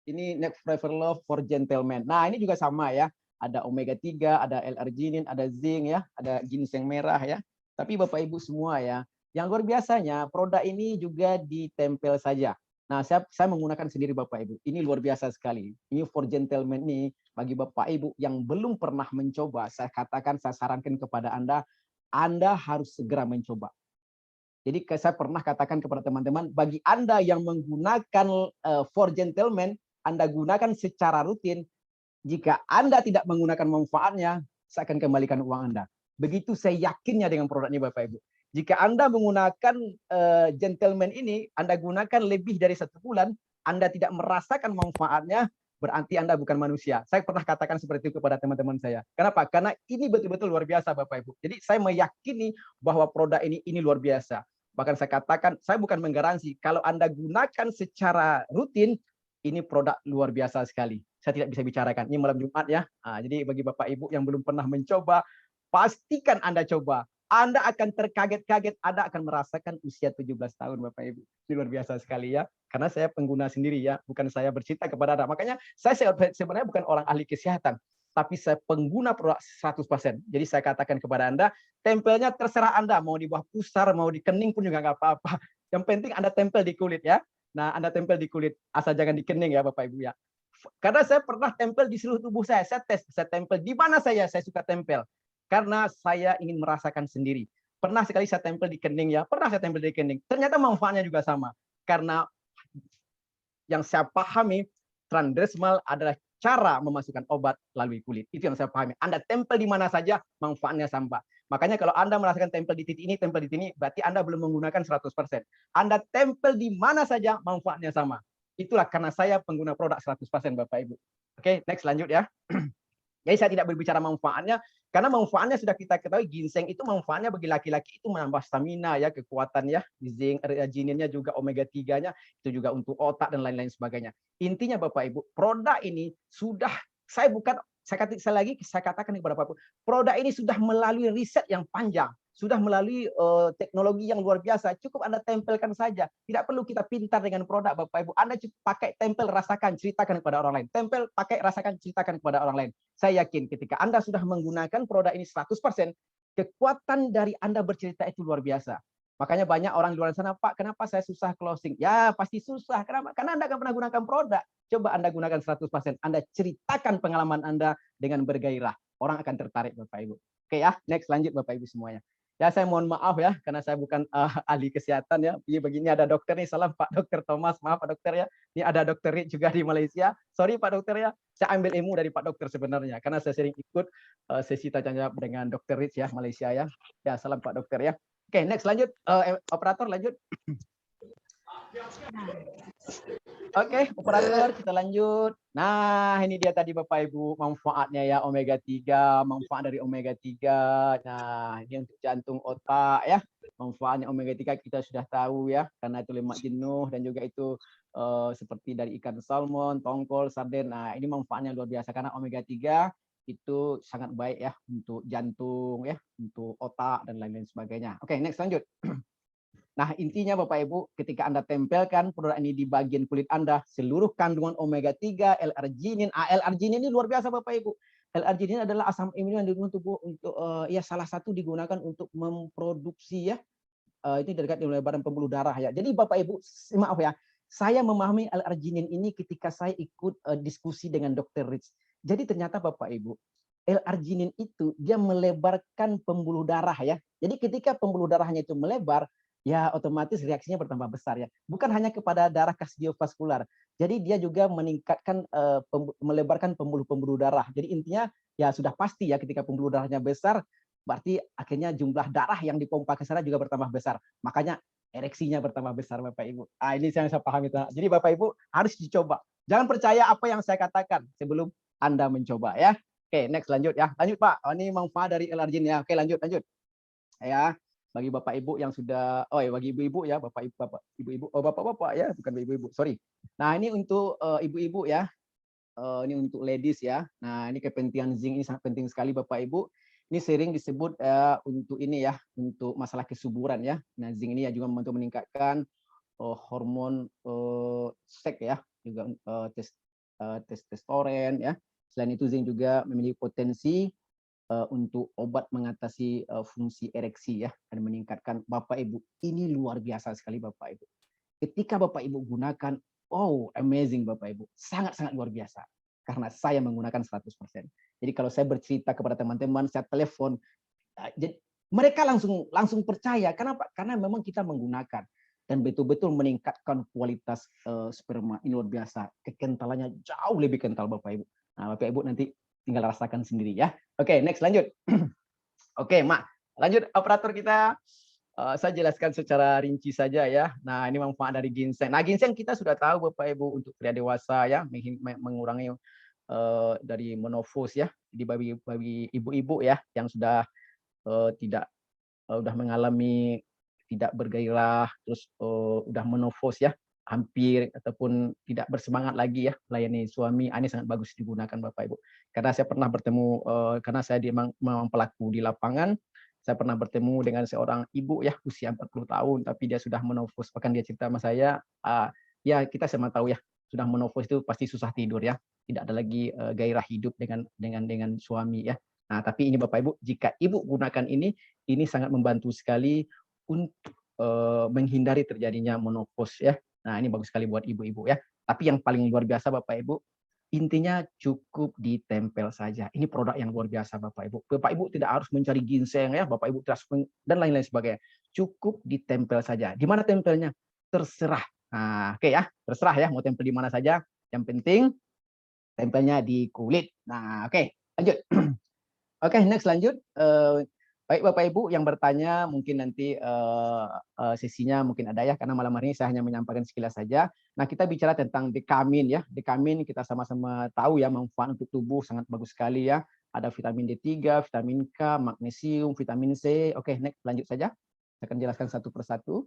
ini Next Forever Love for Gentlemen. Nah, ini juga sama ya. Ada omega 3, ada L-arginin, ada zinc ya, ada ginseng merah ya. Tapi Bapak Ibu semua ya, yang luar biasanya produk ini juga ditempel saja. Nah, saya menggunakan sendiri Bapak Ibu. Ini luar biasa sekali. Ini for gentlemen nih bagi Bapak Ibu yang belum pernah mencoba, saya katakan, saya sarankan kepada Anda harus segera mencoba. Jadi saya pernah katakan kepada teman-teman, bagi Anda yang menggunakan for gentlemen, Anda gunakan secara rutin. Jika Anda tidak menggunakan manfaatnya, saya akan kembalikan uang Anda. Begitu saya yakinnya dengan produk ini Bapak Ibu. Jika Anda menggunakan gentleman ini, Anda gunakan lebih dari 1 bulan, Anda tidak merasakan manfaatnya, berarti Anda bukan manusia. Saya pernah katakan seperti itu kepada teman-teman saya. Kenapa? Karena ini betul-betul luar biasa Bapak Ibu. Jadi saya meyakini bahwa produk ini luar biasa. Bahkan saya katakan, saya bukan menggaransi. Kalau Anda gunakan secara rutin, ini produk luar biasa sekali. Saya tidak bisa bicarakan. Ini malam Jumat ya. Nah, jadi bagi Bapak Ibu yang belum pernah mencoba, pastikan Anda coba. Anda akan terkaget-kaget, Anda akan merasakan usia 17 tahun Bapak Ibu. Ini luar biasa sekali ya. Karena saya pengguna sendiri ya, bukan saya bercerita kepada Anda. Makanya saya sebenarnya bukan orang ahli kesehatan, tapi saya pengguna produk 100%. Jadi saya katakan kepada Anda, tempelnya terserah Anda, mau di bawah pusar, mau di kening pun juga nggak apa-apa. Yang penting Anda tempel di kulit ya. Nah, Anda tempel di kulit, asal jangan di kening ya Bapak Ibu ya. Karena saya pernah tempel di seluruh tubuh saya tes, saya tempel di mana saya suka tempel. Karena saya ingin merasakan sendiri. Pernah sekali saya tempel di kening ya, pernah saya tempel di kening. Ternyata manfaatnya juga sama. Karena yang saya pahami, transdermal adalah cara memasukkan obat melalui kulit. Itu yang saya pahami. Anda tempel di mana saja, manfaatnya sama. Makanya kalau Anda merasakan tempel di titik ini, berarti Anda belum menggunakan 100%. Anda tempel di mana saja, manfaatnya sama. Itulah karena saya pengguna produk 100% Bapak Ibu. Oke, next lanjut ya. Jadi saya tidak berbicara manfaatnya, karena manfaatnya sudah kita ketahui, ginseng itu manfaatnya bagi laki-laki itu menambah stamina ya, kekuatan ya, zinc, argininnya juga omega 3-nya itu juga untuk otak dan lain-lain sebagainya. Intinya Bapak Ibu, produk ini sudah saya katakan kepada Bapak Ibu, produk ini sudah melalui riset yang panjang, sudah melalui teknologi yang luar biasa. Cukup Anda tempelkan saja. Tidak perlu kita pintar dengan produk Bapak Ibu. Anda cukup pakai, tempel, rasakan, ceritakan kepada orang lain. Tempel, pakai, rasakan, ceritakan kepada orang lain. Saya yakin ketika Anda sudah menggunakan produk ini 100%, kekuatan dari Anda bercerita itu luar biasa. Makanya banyak orang di luar sana, Pak, kenapa saya susah closing? Ya, pasti susah. Kenapa? Karena Anda akan pernah gunakan produk. Coba Anda gunakan 100%. Anda ceritakan pengalaman Anda dengan bergairah. Orang akan tertarik, Bapak Ibu. Oke ya, next lanjut Bapak Ibu semuanya. Ya, saya mohon maaf ya, karena saya bukan ahli kesehatan ya. Begini ada dokter nih, salam Pak Dokter Thomas, maaf Pak Dokter ya. Ini ada Dokter Rit juga di Malaysia. Sorry Pak Dokter ya, saya ambil ilmu dari Pak Dokter sebenarnya, karena saya sering ikut sesi tanya jawab dengan Dokter Rit ya, Malaysia ya. Ya, salam Pak Dokter ya. Oke, next lanjut, operator lanjut. Oke, operator kita lanjut. Nah, ini dia tadi Bapak Ibu manfaatnya ya, omega 3, manfaat dari omega 3. Nah, ini untuk jantung, otak ya. Manfaatnya omega 3 kita sudah tahu ya, karena itu lemak jenuh dan juga itu seperti dari ikan salmon, tongkol, sarden. Nah, ini manfaatnya luar biasa karena omega 3 itu sangat baik ya untuk jantung ya, untuk otak dan lain-lain sebagainya. Oke, next lanjut. Nah, intinya Bapak Ibu, ketika Anda tempelkan produk ini di bagian kulit Anda, seluruh kandungan omega 3, L-arginin, L-arginin ini luar biasa Bapak Ibu. L-arginin adalah asam amino yang digunakan tubuh untuk ya salah satu digunakan untuk memproduksi ya itu dekat di badan pembuluh darah ya. Jadi Bapak Ibu, maaf ya, saya memahami L-arginin ini ketika saya ikut diskusi dengan Dr. Rich. Jadi ternyata Bapak Ibu, L-arginin itu dia melebarkan pembuluh darah ya. Jadi ketika pembuluh darahnya itu melebar, ya otomatis reaksinya bertambah besar ya. Bukan hanya kepada darah kardiovaskular. Jadi dia juga meningkatkan melebarkan pembuluh-pembuluh darah. Jadi intinya ya sudah pasti ya ketika pembuluh darahnya besar, berarti akhirnya jumlah darah yang dipompa ke sana juga bertambah besar. Makanya ereksinya bertambah besar Bapak Ibu. Ah, ini yang saya pahami. Jadi Bapak Ibu harus dicoba. Jangan percaya apa yang saya katakan sebelum Anda mencoba ya. Oke, next lanjut ya. Lanjut Pak. Oh, ini manfaat dari L-argin ya. Oke, lanjut. Ya, bagi Bapak Ibu yang sudah bagi ibu-ibu ya, Bapak Ibu, Bapak-bapak ya, bukan ibu-ibu. Sorry. Nah, ini untuk ibu-ibu ya. Ini untuk ladies ya. Nah, ini kepentingan zinc ini sangat penting sekali Bapak Ibu. Ini sering disebut untuk ini ya, untuk masalah kesuburan ya. Nah, zinc ini ya juga membantu meningkatkan hormon seks ya, juga testosteron ya. Selain itu zinc juga memiliki potensi untuk obat mengatasi fungsi ereksi ya, dan meningkatkan Bapak Ibu. Ini luar biasa sekali Bapak Ibu. Ketika Bapak Ibu gunakan, oh amazing Bapak Ibu, sangat-sangat luar biasa. Karena saya menggunakan 100%. Jadi kalau saya bercerita kepada teman-teman, saya telepon, jadi mereka langsung percaya. Kenapa? Karena memang kita menggunakan dan betul-betul meningkatkan kualitas sperma. Ini luar biasa. Kekentalannya jauh lebih kental Bapak Ibu. Nah, Bapak Ibu nanti tinggal rasakan sendiri ya. Oke, next lanjut. Oke, Mak. Lanjut operator kita. Saya jelaskan secara rinci saja ya. Nah, ini manfaat dari ginseng. Nah, ginseng kita sudah tahu Bapak Ibu untuk pria dewasa ya, mengurangi dari menopause ya. Jadi bagi ibu-ibu ya yang sudah tidak udah mengalami tidak bergairah, terus udah menopause ya, hampir ataupun tidak bersemangat lagi ya melayani suami, ini sangat bagus digunakan Bapak Ibu. Karena saya pernah bertemu karena saya memang pelaku di lapangan. Saya pernah bertemu dengan seorang ibu ya usia 40 tahun tapi dia sudah menopause. Bahkan dia cerita sama saya, ya kita sama tahu ya, sudah menopause itu pasti susah tidur ya. Tidak ada lagi gairah hidup dengan suami ya. Nah, tapi ini Bapak Ibu, jika Ibu gunakan ini sangat membantu sekali untuk menghindari terjadinya menopause ya. Nah, ini bagus sekali buat ibu-ibu ya. Tapi yang paling luar biasa Bapak Ibu, intinya cukup ditempel saja. Ini produk yang luar biasa Bapak Ibu. Bapak Ibu tidak harus mencari ginseng ya, Bapak Ibu dan lain-lain sebagainya. Cukup ditempel saja. Di mana tempelnya? Terserah. Nah, oke ya, terserah ya mau tempel di mana saja. Yang penting tempelnya di kulit. Nah, oke, lanjut. Oke, next lanjut. Baik Bapak Ibu yang bertanya mungkin nanti sesinya mungkin ada ya, karena malam hari ini saya hanya menyampaikan sekilas saja. Nah, kita bicara tentang dekamin ya. Dekamin kita sama-sama tahu ya manfaat untuk tubuh sangat bagus sekali ya. Ada vitamin D3, vitamin K, magnesium, vitamin C. Oke, next lanjut saja. Saya akan jelaskan satu persatu.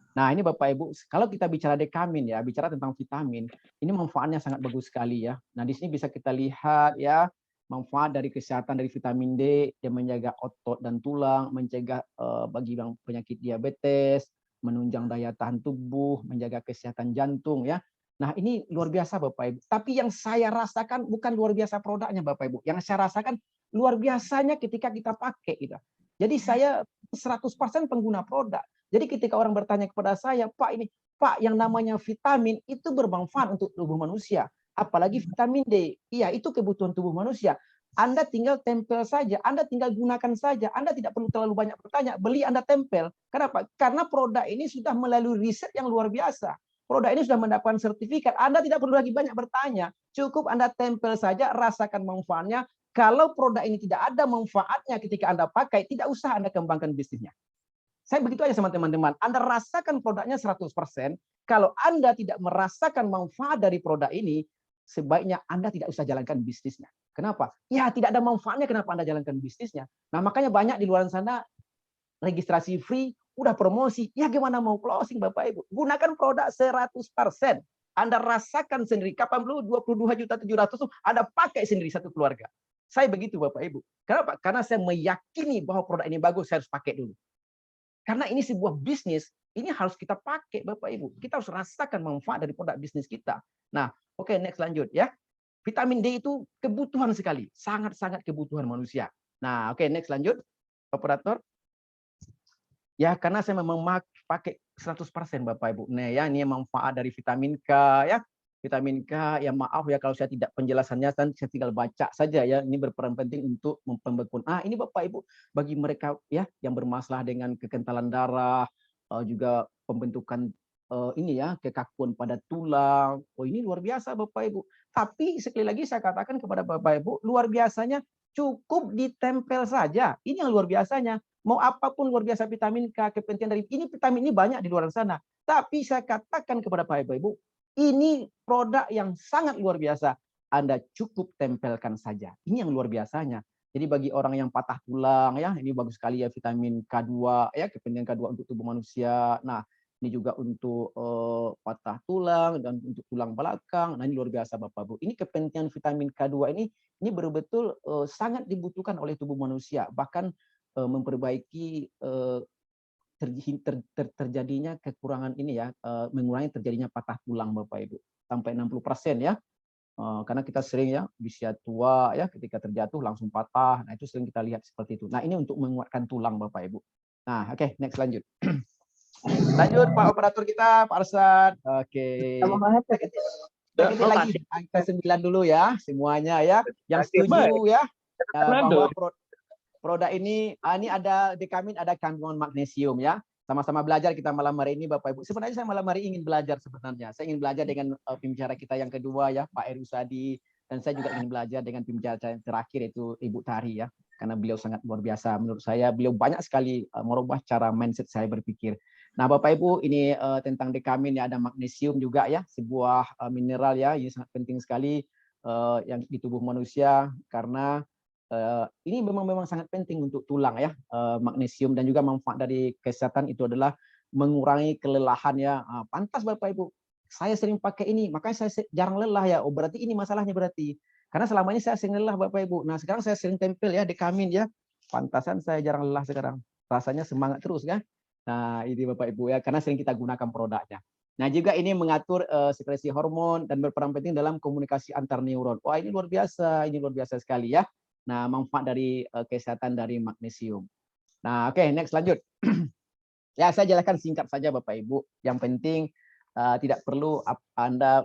Nah, ini Bapak Ibu, kalau kita bicara dekamin ya, bicara tentang vitamin, ini manfaatnya sangat bagus sekali ya. Nah, di sini bisa kita lihat ya, manfaat dari kesehatan dari vitamin D, dia menjaga otot dan tulang, mencegah bagi yang penyakit diabetes, menunjang daya tahan tubuh, menjaga kesehatan jantung ya. Nah, ini luar biasa Bapak Ibu. Tapi yang saya rasakan bukan luar biasa produknya Bapak Ibu. Yang saya rasakan luar biasanya ketika kita pakai gitu. Jadi saya 100% pengguna produk. Jadi ketika orang bertanya kepada saya, Pak yang namanya vitamin itu bermanfaat untuk tubuh manusia. Apalagi vitamin D. Iya, itu kebutuhan tubuh manusia. Anda tinggal tempel saja, Anda tinggal gunakan saja. Anda tidak perlu terlalu banyak bertanya, beli Anda tempel. Kenapa? Karena produk ini sudah melalui riset yang luar biasa. Produk ini sudah mendapatkan sertifikat. Anda tidak perlu lagi banyak bertanya. Cukup Anda tempel saja, rasakan manfaatnya. Kalau produk ini tidak ada manfaatnya ketika Anda pakai, tidak usah Anda kembangkan bisnisnya. Saya begitu aja sama teman-teman. Anda rasakan produknya 100%. Kalau Anda tidak merasakan manfaat dari produk ini, sebaiknya Anda tidak usah jalankan bisnisnya. Kenapa? Ya tidak ada manfaatnya kenapa Anda jalankan bisnisnya. Nah makanya banyak di luar sana registrasi free, udah promosi, ya gimana mau closing Bapak Ibu? Gunakan produk 100%. Anda rasakan sendiri, kapan dulu 22.700.000 tuh Anda pakai sendiri satu keluarga. Saya begitu Bapak Ibu. Kenapa? Karena saya meyakini bahwa produk ini bagus, saya harus pakai dulu. Karena ini sebuah bisnis, ini harus kita pakai Bapak Ibu. Kita harus rasakan manfaat dari produk bisnis kita. Nah, oke, next lanjut ya. Vitamin D itu kebutuhan sekali, sangat-sangat kebutuhan manusia. Nah, oke, next lanjut. Operator. Ya, karena saya memang pakai 100% Bapak Ibu. Nah, ya ini manfaat dari vitamin K ya. Vitamin K, ya maaf ya kalau saya tidak penjelasannya, saya tinggal baca saja ya. Ini berperan penting untuk pembekuan. Ini Bapak Ibu bagi mereka ya yang bermasalah dengan kekentalan darah, juga pembentukan ini ya kekakuan pada tulang. Oh ini luar biasa Bapak Ibu. Tapi sekali lagi saya katakan kepada Bapak Ibu, luar biasanya cukup ditempel saja. Ini yang luar biasanya. Mau apapun luar biasa vitamin K, kepentingan dari ini vitamin ini banyak di luar sana. Tapi saya katakan kepada Bapak Ibu, ini produk yang sangat luar biasa. Anda cukup tempelkan saja. Ini yang luar biasanya. Jadi bagi orang yang patah tulang ya, ini bagus sekali ya vitamin K2 ya, kepentingan K2 untuk tubuh manusia. Nah, ini juga untuk patah tulang dan untuk tulang belakang. Nah, ini luar biasa Bapak Ibu. Ini kepentingan vitamin K2 ini betul-betul sangat dibutuhkan oleh tubuh manusia. Bahkan memperbaiki terjadinya kekurangan ini ya, mengurangi terjadinya patah tulang Bapak Ibu sampai 60% ya. Karena kita sering ya usia tua ya ketika terjatuh langsung patah. Nah, itu sering kita lihat seperti itu. Nah, ini untuk menguatkan tulang Bapak Ibu. Nah, oke, next lanjut. Lanjut Pak operator kita, Pak Arsad. Oke. Kita lagi angka 9 dulu ya semuanya ya. Yang setuju ya bahwa produk ini ada dekamin, ada kandungan magnesium ya. Sama-sama belajar kita malam hari ini Bapak Ibu. Sebenarnya saya malam hari ingin belajar sebenarnya. Saya ingin belajar dengan pembicara kita yang kedua ya, Pak Heru Sadi, dan saya juga ingin belajar dengan pembicara yang terakhir itu Ibu Tari ya. Karena beliau sangat luar biasa menurut saya. Beliau banyak sekali merubah cara mindset saya berpikir. Nah, Bapak Ibu, ini tentang dekamin ya, ada magnesium juga ya, sebuah mineral ya, ini sangat penting sekali yang di tubuh manusia karena ini memang sangat penting untuk tulang ya, magnesium, dan juga manfaat dari kesehatan itu adalah mengurangi kelelahan ya. Pantas Bapak Ibu, saya sering pakai ini, makanya saya jarang lelah ya. Oh berarti ini masalahnya berarti. Karena selama ini saya sering lelah Bapak Ibu. Nah sekarang saya sering tempel ya dekamin ya. Pantasan saya jarang lelah sekarang. Rasanya semangat terus kan. Nah ini Bapak Ibu ya, karena sering kita gunakan produknya. Nah juga ini mengatur sekresi hormon dan berperan penting dalam komunikasi antar neuron. Wah ini luar biasa sekali ya. Nah, manfaat dari kesehatan dari magnesium. Nah, oke, next lanjut. Ya, saya jelaskan singkat saja Bapak Ibu. Yang penting tidak perlu Anda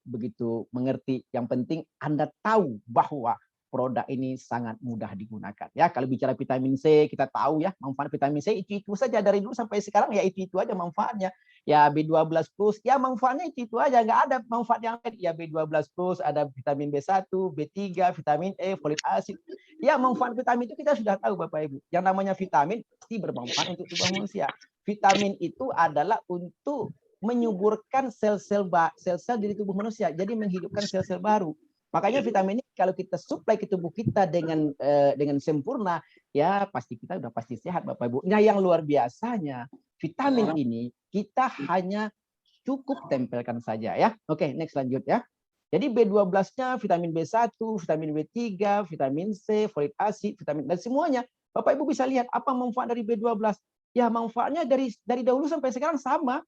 begitu mengerti. Yang penting Anda tahu bahwa produk ini sangat mudah digunakan. Ya, kalau bicara vitamin C, kita tahu ya manfaat vitamin C itu saja dari dulu sampai sekarang ya itu aja manfaatnya. Ya B12 plus, ya manfaatnya itu aja, nggak ada manfaat yang lain. Ya B12 plus, ada vitamin B1, B3, vitamin E, folik asid. Ya manfaat vitamin itu kita sudah tahu Bapak Ibu. Yang namanya vitamin pasti bermanfaat untuk tubuh manusia. Vitamin itu adalah untuk menyuburkan sel-sel di tubuh manusia, jadi menghidupkan sel-sel baru. Makanya vitamin ini kalau kita suplai ke tubuh kita dengan sempurna, ya pasti kita udah pasti sehat Bapak Ibu. Nah yang luar biasanya vitamin ini kita hanya cukup tempelkan saja ya. Oke, next lanjut ya. Jadi B12-nya vitamin B1, vitamin B3, vitamin C, folik asid, vitamin dan semuanya. Bapak Ibu bisa lihat apa manfaat dari B12. Ya manfaatnya dari dahulu sampai sekarang sama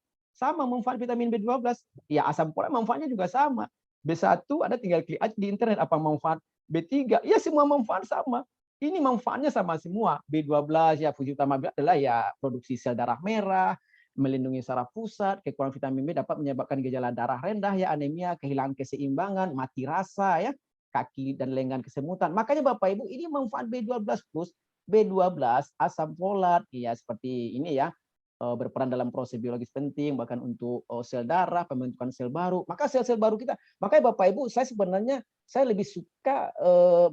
manfaat vitamin B12. Ya asam folat manfaatnya juga sama. B1 ada tinggal klik aja di internet apa manfaat. B3 ya semua manfaat sama. Ini manfaatnya sama semua. B12 ya fungsi utama adalah ya produksi sel darah merah, melindungi saraf pusat, kekurangan vitamin B dapat menyebabkan gejala darah rendah ya, anemia, kehilangan keseimbangan, mati rasa ya, kaki dan lengan kesemutan. Makanya Bapak Ibu ini manfaat B12 plus, B12 asam folat ya seperti ini ya. Berperan dalam proses biologis penting bahkan untuk sel darah, pembentukan sel baru. Maka sel-sel baru kita, makanya Bapak Ibu saya sebenarnya lebih suka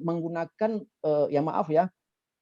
menggunakan ya maaf ya.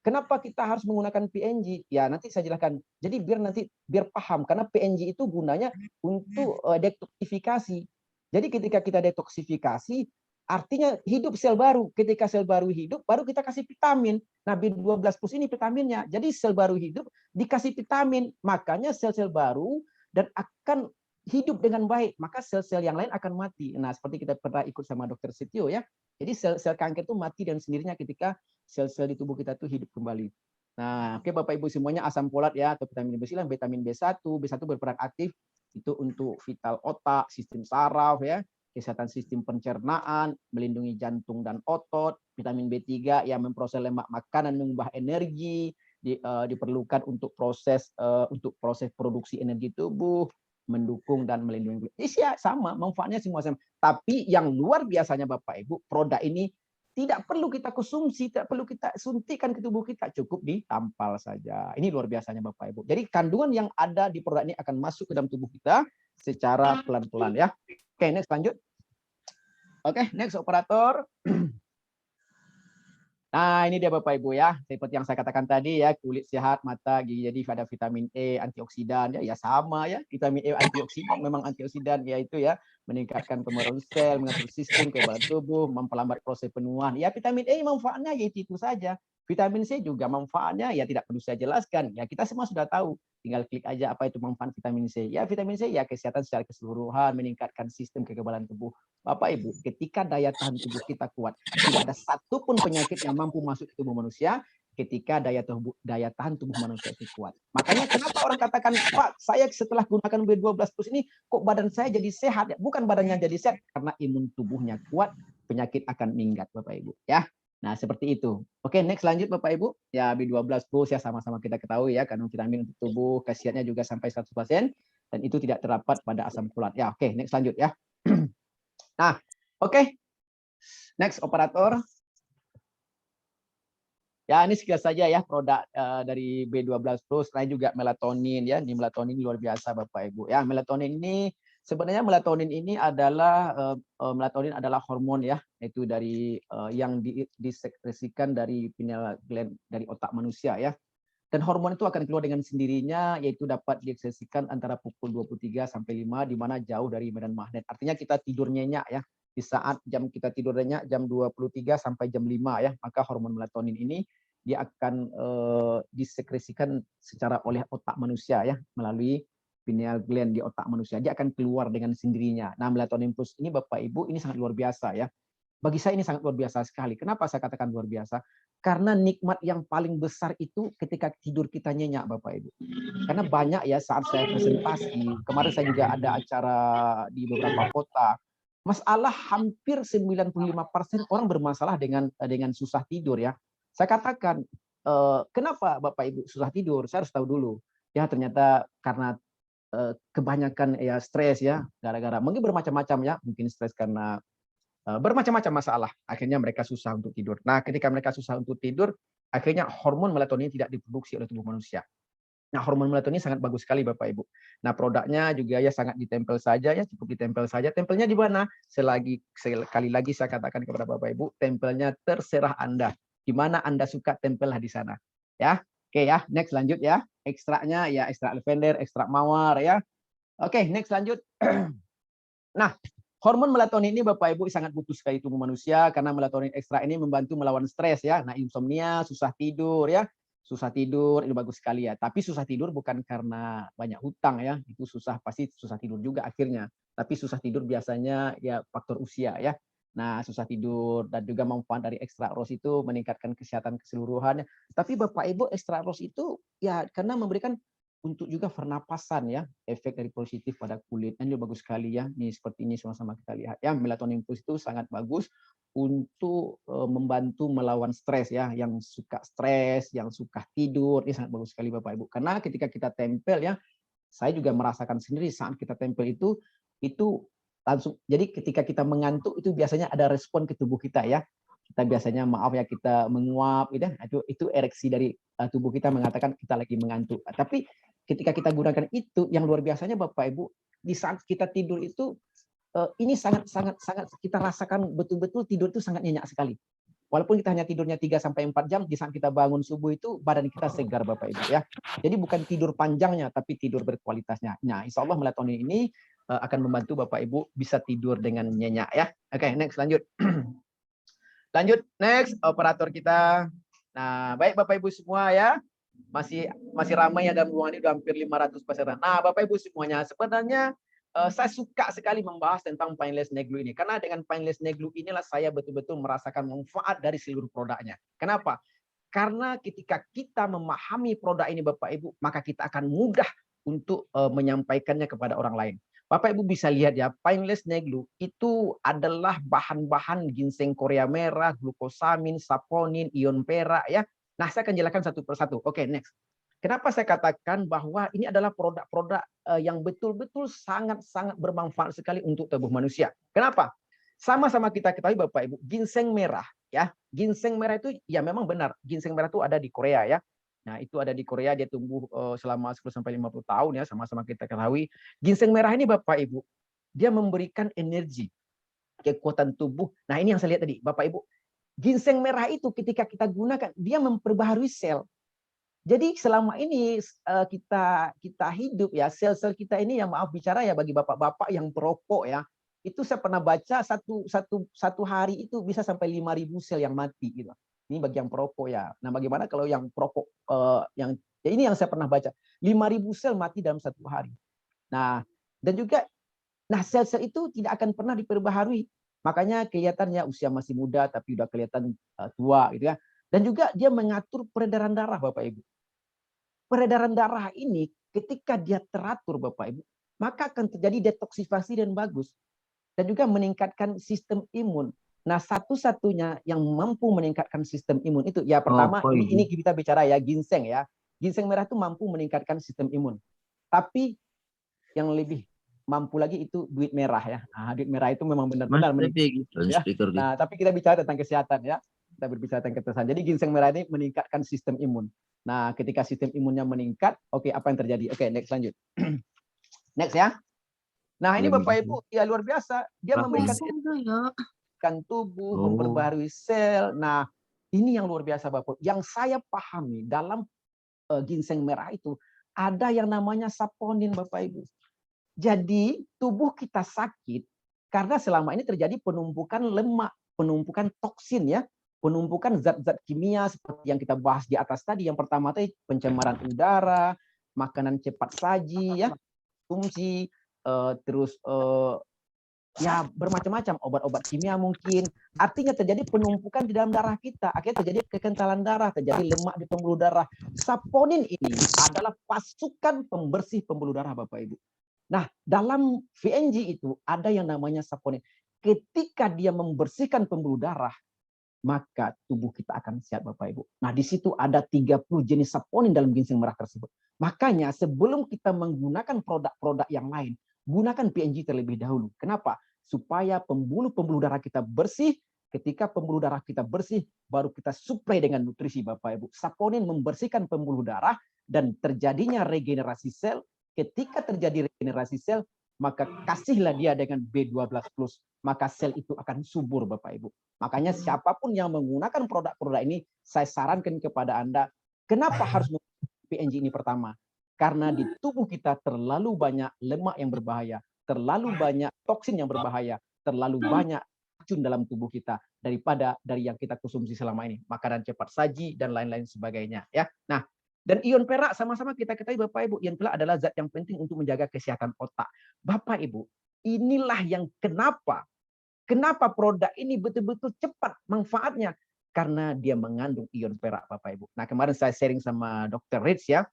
Kenapa kita harus menggunakan PNG? Ya nanti saya jelaskan. Jadi biar paham karena PNG itu gunanya untuk detoksifikasi. Jadi ketika kita detoksifikasi Artinya hidup sel baru. Ketika sel baru hidup, baru kita kasih vitamin. Nah, B12 plus ini vitaminnya. Jadi sel baru hidup dikasih vitamin. Makanya sel-sel baru dan akan hidup dengan baik. Maka sel-sel yang lain akan mati. Nah, seperti kita pernah ikut sama Dokter Setio ya. Jadi sel-sel kanker itu mati dan sendirinya ketika sel-sel di tubuh kita itu hidup kembali. Nah, oke Bapak Ibu semuanya, asam folat ya atau vitamin B9, vitamin B1. B1 berperan aktif itu untuk vital otak, sistem saraf ya, kesehatan sistem pencernaan, melindungi jantung dan otot. Vitamin B3 yang memproses lemak makanan, mengubah energi, diperlukan untuk proses produksi energi tubuh, mendukung dan melindungi. Ya sama, manfaatnya semua sama. Tapi yang luar biasanya Bapak Ibu, produk ini tidak perlu kita konsumsi, tidak perlu kita suntikan ke tubuh kita, cukup ditampal saja. Ini luar biasanya Bapak Ibu. Jadi kandungan yang ada di produk ini akan masuk ke dalam tubuh kita secara pelan-pelan ya. Oke, next lanjut. Oke, next operator. Nah, ini dia Bapak Ibu ya. Seperti yang saya katakan tadi ya, kulit sehat, mata, gigi. Jadi ada vitamin E, antioksidan ya, sama ya. Vitamin E antioksidan, memang antioksidan yaitu ya meningkatkan pembaruan sel, mengatur sistem kekebalan tubuh, memperlambat proses penuaan. Ya, vitamin E manfaatnya yaitu itu saja. Vitamin C juga manfaatnya ya tidak perlu saya jelaskan. Ya, kita semua sudah tahu. Tinggal klik aja apa itu manfaat vitamin C. Ya, vitamin C ya kesehatan secara keseluruhan, meningkatkan sistem kekebalan tubuh. Bapak Ibu, ketika daya tahan tubuh kita kuat, tidak ada satupun penyakit yang mampu masuk ke tubuh manusia ketika daya tahan tubuh manusia itu kuat. Makanya kenapa orang katakan, Pak, saya setelah gunakan B12 plus ini, kok badan saya jadi sehat? Ya, bukan badannya jadi sehat, karena imun tubuhnya kuat, penyakit akan minggat, Bapak Ibu. Ya, nah seperti itu. Oke, next lanjut Bapak Ibu. Ya, B12 plus ya sama-sama kita ketahui ya, kandung vitamin untuk tubuh, khasiatnya juga sampai 100%, dan itu tidak terdapat pada asam folat. Ya, oke, next lanjut ya. Nah, oke. Next operator. Ya, ini sekilas saja ya produk dari B12 Plus. Lain juga melatonin ya. Ini melatonin luar biasa Bapak Ibu. Ya, melatonin ini sebenarnya melatonin adalah hormon ya, itu dari yang disekresikan dari pineal gland dari otak manusia ya. Dan hormon itu akan keluar dengan sendirinya, yaitu dapat diekspresikan antara pukul 23 sampai 5 di mana jauh dari medan magnet. Artinya kita tidur nyenyak ya. Di saat jam kita tidur nyenyak jam 23 sampai jam 5 ya, maka hormon melatonin ini dia akan disekresikan secara oleh otak manusia ya, melalui pineal gland di otak manusia. Dia akan keluar dengan sendirinya. Nah, melatonin plus ini Bapak Ibu ini sangat luar biasa ya. Bagi saya ini sangat luar biasa sekali. Kenapa saya katakan luar biasa? Karena nikmat yang paling besar itu ketika tidur kita nyenyak, Bapak Ibu. Karena banyak ya saat saya presentasi, kemarin saya juga ada acara di beberapa kota, masalah hampir 95% orang bermasalah dengan susah tidur ya. Saya katakan, kenapa Bapak Ibu susah tidur? Saya harus tahu dulu. Ya ternyata karena kebanyakan ya stres ya, gara-gara mungkin bermacam-macam ya, mungkin stres karena bermacam-macam masalah, akhirnya mereka susah untuk tidur. Nah, ketika mereka susah untuk tidur, akhirnya hormon melatonin tidak diproduksi oleh tubuh manusia. Nah, hormon melatonin sangat bagus sekali Bapak Ibu. Nah, produknya juga ya sangat ditempel saja ya, cukup ditempel saja. Tempelnya di mana? Sekali lagi saya katakan kepada Bapak Ibu, tempelnya terserah Anda. Di mana Anda suka tempellah di sana. Ya. Oke ya, next lanjut ya. Ekstraknya ya ekstrak lavender, ekstrak mawar ya. Oke, next lanjut. Nah, hormon melatonin ini Bapak Ibu sangat butuh sekali tubuh manusia karena melatonin ekstra ini membantu melawan stres ya. Nah, insomnia, susah tidur ya. Susah tidur ini bagus sekali ya. Tapi susah tidur bukan karena banyak hutang ya. Itu pasti susah tidur juga akhirnya. Tapi susah tidur biasanya ya faktor usia ya. Nah, susah tidur dan juga manfaat dari ekstra ros itu meningkatkan kesehatan keseluruhan. Tapi Bapak Ibu ekstra ros itu ya karena memberikan untuk juga pernapasan ya, efek dari positif pada kulit. Ini bagus sekali ya. Ini seperti ini sama-sama kita lihat ya. Melatonin plus itu sangat bagus untuk membantu melawan stres ya, yang suka stres, yang suka tidur. Ini sangat bagus sekali Bapak Ibu. Karena ketika kita tempel ya, saya juga merasakan sendiri saat kita tempel itu langsung. Jadi ketika kita mengantuk itu biasanya ada respon ke tubuh kita ya. Kita biasanya kita menguap itu ereksi dari tubuh kita mengatakan kita lagi mengantuk. Tapi ketika kita gunakan itu yang luar biasanya Bapak Ibu, di saat kita tidur itu ini sangat kita rasakan betul-betul tidur itu sangat nyenyak sekali. Walaupun kita hanya tidurnya 3 sampai 4 jam, di saat kita bangun subuh itu badan kita segar Bapak Ibu ya. Jadi bukan tidur panjangnya tapi tidur berkualitasnya. Nah, insya Allah melatonin ini akan membantu Bapak Ibu bisa tidur dengan nyenyak ya. Oke, next lanjut. Lanjut, next operator kita. Nah, baik Bapak Ibu semua ya. Masih ramai ya dalam ruangan ini, udah hampir 500 peserta. Nah, Bapak Ibu semuanya, sebenarnya saya suka sekali membahas tentang Painless Neglu ini. Karena dengan Painless Neglu inilah saya betul-betul merasakan manfaat dari seluruh produknya. Kenapa? Karena ketika kita memahami produk ini Bapak Ibu, maka kita akan mudah untuk menyampaikannya kepada orang lain. Bapak Ibu bisa lihat ya, Painless Neglu itu adalah bahan-bahan ginseng Korea merah, glukosamin, saponin, ion perak ya. Nah, saya akan jelaskan satu persatu. Oke, next. Kenapa saya katakan bahwa ini adalah produk-produk yang betul-betul sangat-sangat bermanfaat sekali untuk tubuh manusia. Kenapa? Sama-sama kita ketahui Bapak Ibu, ginseng merah ya. Ginseng merah itu ya memang benar, ginseng merah itu ada di Korea ya. Nah, itu ada di Korea, dia tumbuh selama 10 sampai 50 tahun ya, sama-sama kita ketahui. Ginseng merah ini Bapak Ibu, dia memberikan energi, kekuatan tubuh. Nah, ini yang saya lihat tadi, Bapak Ibu. Ginseng merah itu ketika kita gunakan, dia memperbaharui sel. Jadi selama ini kita hidup ya, sel-sel kita ini yang maaf bicara ya bagi bapak-bapak yang perokok ya, itu saya pernah baca satu hari itu bisa sampai 5.000 sel yang mati gitu. Ini bagi yang perokok ya. Nah, bagaimana kalau yang perokok yang ya ini yang saya pernah baca, 5.000 sel mati dalam satu hari. Nah, dan juga sel-sel itu tidak akan pernah diperbaharui. Makanya kelihatannya usia masih muda tapi udah kelihatan tua gitu ya. Dan juga dia mengatur peredaran darah Bapak Ibu. Peredaran darah ini ketika dia teratur Bapak Ibu, maka akan terjadi detoksifikasi dan bagus. Dan juga meningkatkan sistem imun. Nah, satu-satunya yang mampu meningkatkan sistem imun itu ya pertama ini kita bicara ya ginseng ya. Ginseng merah itu mampu meningkatkan sistem imun. Tapi yang lebih mampu lagi itu duit merah ya. Nah, duit merah itu memang benar-benar meningkatkan ya. Nah, tapi kita bicara tentang kesehatan ya. Kita berbicara tentang kesehatan. Jadi ginseng merah ini meningkatkan sistem imun. Nah, ketika sistem imunnya meningkat, oke, apa yang terjadi? Oke, next lanjut. Next ya. Nah, ini Bapak Ibu ya luar biasa. Dia memberikan tubuh, memperbaharui sel. Nah, ini yang luar biasa Bapak. Yang saya pahami dalam ginseng merah itu ada yang namanya saponin Bapak Ibu. Jadi tubuh kita sakit karena selama ini terjadi penumpukan lemak, penumpukan toksin ya, penumpukan zat-zat kimia seperti yang kita bahas di atas tadi. Yang pertama tadi pencemaran udara, makanan cepat saji ya, konsumsi, terus ya bermacam-macam obat-obat kimia mungkin. Artinya terjadi penumpukan di dalam darah kita, akhirnya terjadi kekentalan darah, terjadi lemak di pembuluh darah. Saponin ini adalah pasukan pembersih pembuluh darah Bapak Ibu. Nah, dalam VNG itu ada yang namanya saponin. Ketika dia membersihkan pembuluh darah, maka tubuh kita akan sehat Bapak Ibu. Nah, di situ ada 30 jenis saponin dalam ginseng merah tersebut. Makanya sebelum kita menggunakan produk-produk yang lain, gunakan PNG terlebih dahulu. Kenapa? Supaya pembuluh-pembuluh darah kita bersih. Ketika pembuluh darah kita bersih, baru kita suplai dengan nutrisi Bapak Ibu. Saponin membersihkan pembuluh darah dan terjadinya regenerasi sel. Ketika terjadi regenerasi sel, maka kasihlah dia dengan B12+, maka sel itu akan subur Bapak Ibu. Makanya siapapun yang menggunakan produk-produk ini, saya sarankan kepada Anda, kenapa harus menggunakan PNG ini pertama? Karena di tubuh kita terlalu banyak lemak yang berbahaya, terlalu banyak toksin yang berbahaya, terlalu banyak racun dalam tubuh kita daripada dari yang kita konsumsi selama ini, makanan cepat saji dan lain-lain sebagainya ya. Nah, dan ion perak sama-sama kita ketahui Bapak Ibu, ion perak adalah zat yang penting untuk menjaga kesehatan otak. Bapak Ibu, inilah yang kenapa produk ini betul-betul cepat manfaatnya, karena dia mengandung ion perak Bapak Ibu. Nah, kemarin saya sharing sama Dr. Rich ya.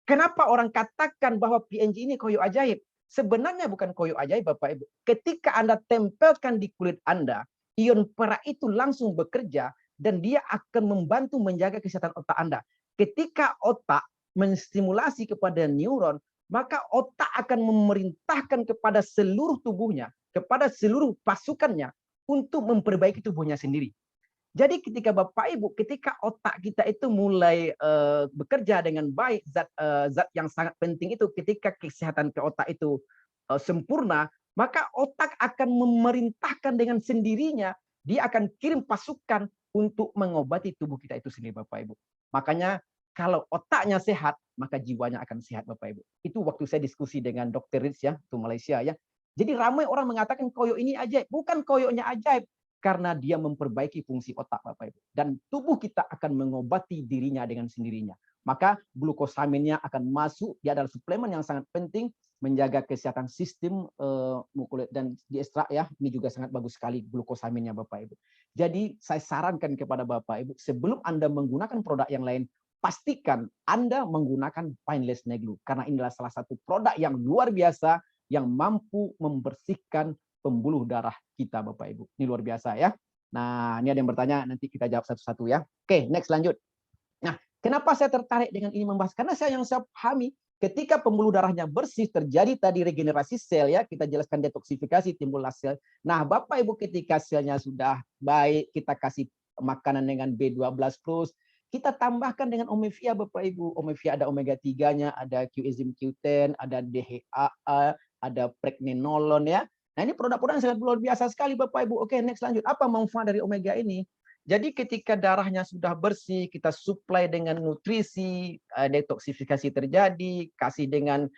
Kenapa orang katakan bahwa PNG ini koyo ajaib? Sebenarnya bukan koyo ajaib Bapak Ibu. Ketika Anda tempelkan di kulit Anda, ion perak itu langsung bekerja dan dia akan membantu menjaga kesehatan otak Anda. Ketika otak menstimulasi kepada neuron, maka otak akan memerintahkan kepada seluruh tubuhnya, kepada seluruh pasukannya untuk memperbaiki tubuhnya sendiri. Jadi ketika Bapak Ibu, ketika otak kita itu mulai bekerja dengan baik, zat yang sangat penting itu ketika kesehatan ke otak itu sempurna, maka otak akan memerintahkan dengan sendirinya, dia akan kirim pasukan untuk mengobati tubuh kita itu sendiri Bapak Ibu. Makanya Kalau otaknya sehat, maka jiwanya akan sehat, Bapak Ibu. Itu waktu saya diskusi dengan Dr. Ritz ya, itu Malaysia ya. Jadi ramai orang mengatakan koyo ini ajaib. Bukan koyonya ajaib, karena dia memperbaiki fungsi otak, Bapak Ibu. Dan tubuh kita akan mengobati dirinya dengan sendirinya. Maka glukosaminnya akan masuk, dia adalah suplemen yang sangat penting menjaga kesehatan sistem mukulit dan diekstrak ya. Ini juga sangat bagus sekali glukosaminnya, Bapak Ibu. Jadi saya sarankan kepada Bapak Ibu, sebelum Anda menggunakan produk yang lain, pastikan Anda menggunakan Pineless Neglu karena inilah salah satu produk yang luar biasa yang mampu membersihkan pembuluh darah kita, Bapak Ibu. Ini luar biasa ya. Nah, ini ada yang bertanya, nanti kita jawab satu-satu ya. Oke, next lanjut. Nah, kenapa saya tertarik dengan ini membahas? Karena saya pahami ketika pembuluh darahnya bersih, terjadi tadi regenerasi sel ya, kita jelaskan detoksifikasi, timbullah sel. Nah, Bapak Ibu ketika selnya sudah baik, kita kasih makanan dengan B12+, kita tambahkan dengan omega Bapak Ibu. Omega ada omega 3-nya, ada coenzim Q10, ada DHA, ada pregnenolon ya. Nah, ini produk-produk yang sangat luar biasa sekali Bapak Ibu. Oke, next lanjut. Apa manfaat dari omega ini? Jadi ketika darahnya sudah bersih, kita suplai dengan nutrisi, detoksifikasi terjadi, kasih dengan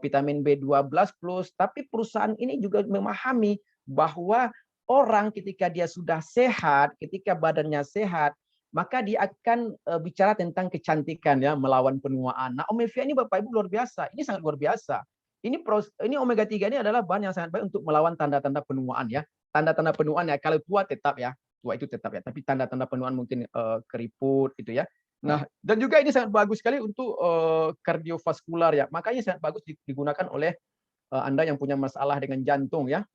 vitamin B12+, tapi perusahaan ini juga memahami bahwa orang ketika dia sudah sehat, ketika badannya sehat, maka dia akan bicara tentang kecantikan ya, melawan penuaan. Nah, omega ini Bapak Ibu luar biasa. Ini sangat luar biasa. Ini omega 3 ini adalah bahan yang sangat baik untuk melawan tanda-tanda penuaan ya. Tanda-tanda penuaan ya, kalau tua tetap ya. Tua itu tetap ya, tapi tanda-tanda penuaan mungkin keriput gitu ya. Nah, dan juga ini sangat bagus sekali untuk kardiovaskular ya. Makanya sangat bagus digunakan oleh Anda yang punya masalah dengan jantung ya.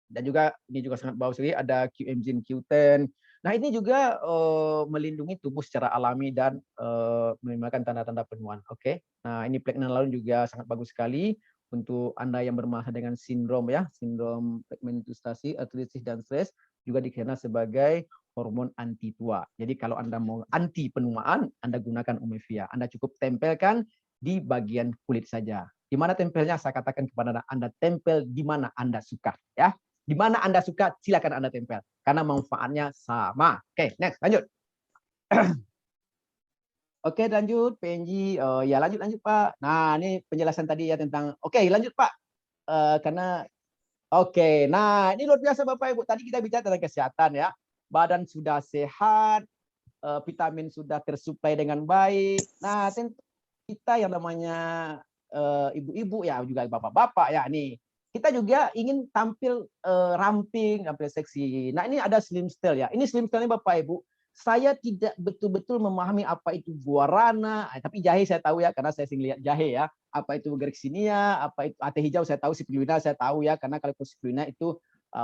Dan juga ini juga sangat bagus sekali, ada coenzim Q10. Nah, ini juga melindungi tubuh secara alami dan menimbulkan tanda-tanda penuaan. Oke. Nah, ini pregnenolon juga sangat bagus sekali untuk Anda yang bermasalah dengan sindrom ya, sindrom pigmentustasi, artritis dan stres, juga dikenal sebagai hormon anti tua. Jadi kalau Anda mau anti penuaan, Anda gunakan omega. Anda cukup tempelkan di bagian kulit saja. Di mana tempelnya? Saya katakan kepada Anda tempel di mana Anda suka ya. Di mana Anda suka, silakan Anda tempel. Karena manfaatnya sama. Oke, next, lanjut. Oke, lanjut. PNG. Ya, lanjut, Pak. Nah, ini penjelasan tadi ya tentang... Oke, lanjut, Pak. Karena... Oke, nah ini luar biasa Bapak Ibu. Tadi kita bicara tentang kesehatan ya. Badan sudah sehat, vitamin sudah tersuplai dengan baik. Nah, kita yang namanya ibu-ibu ya, juga bapak-bapak ya nih. Kita juga ingin tampil ramping, tampil seksi. Nah, ini ada slim style ya. Ini slim style-nya Bapak Ibu. Saya tidak betul-betul memahami apa itu guarana, tapi jahe saya tahu ya, karena saya sering lihat jahe ya. Apa itu Garcinia, apa itu ate hijau saya tahu, spirulina saya tahu ya, karena kalau spirulina itu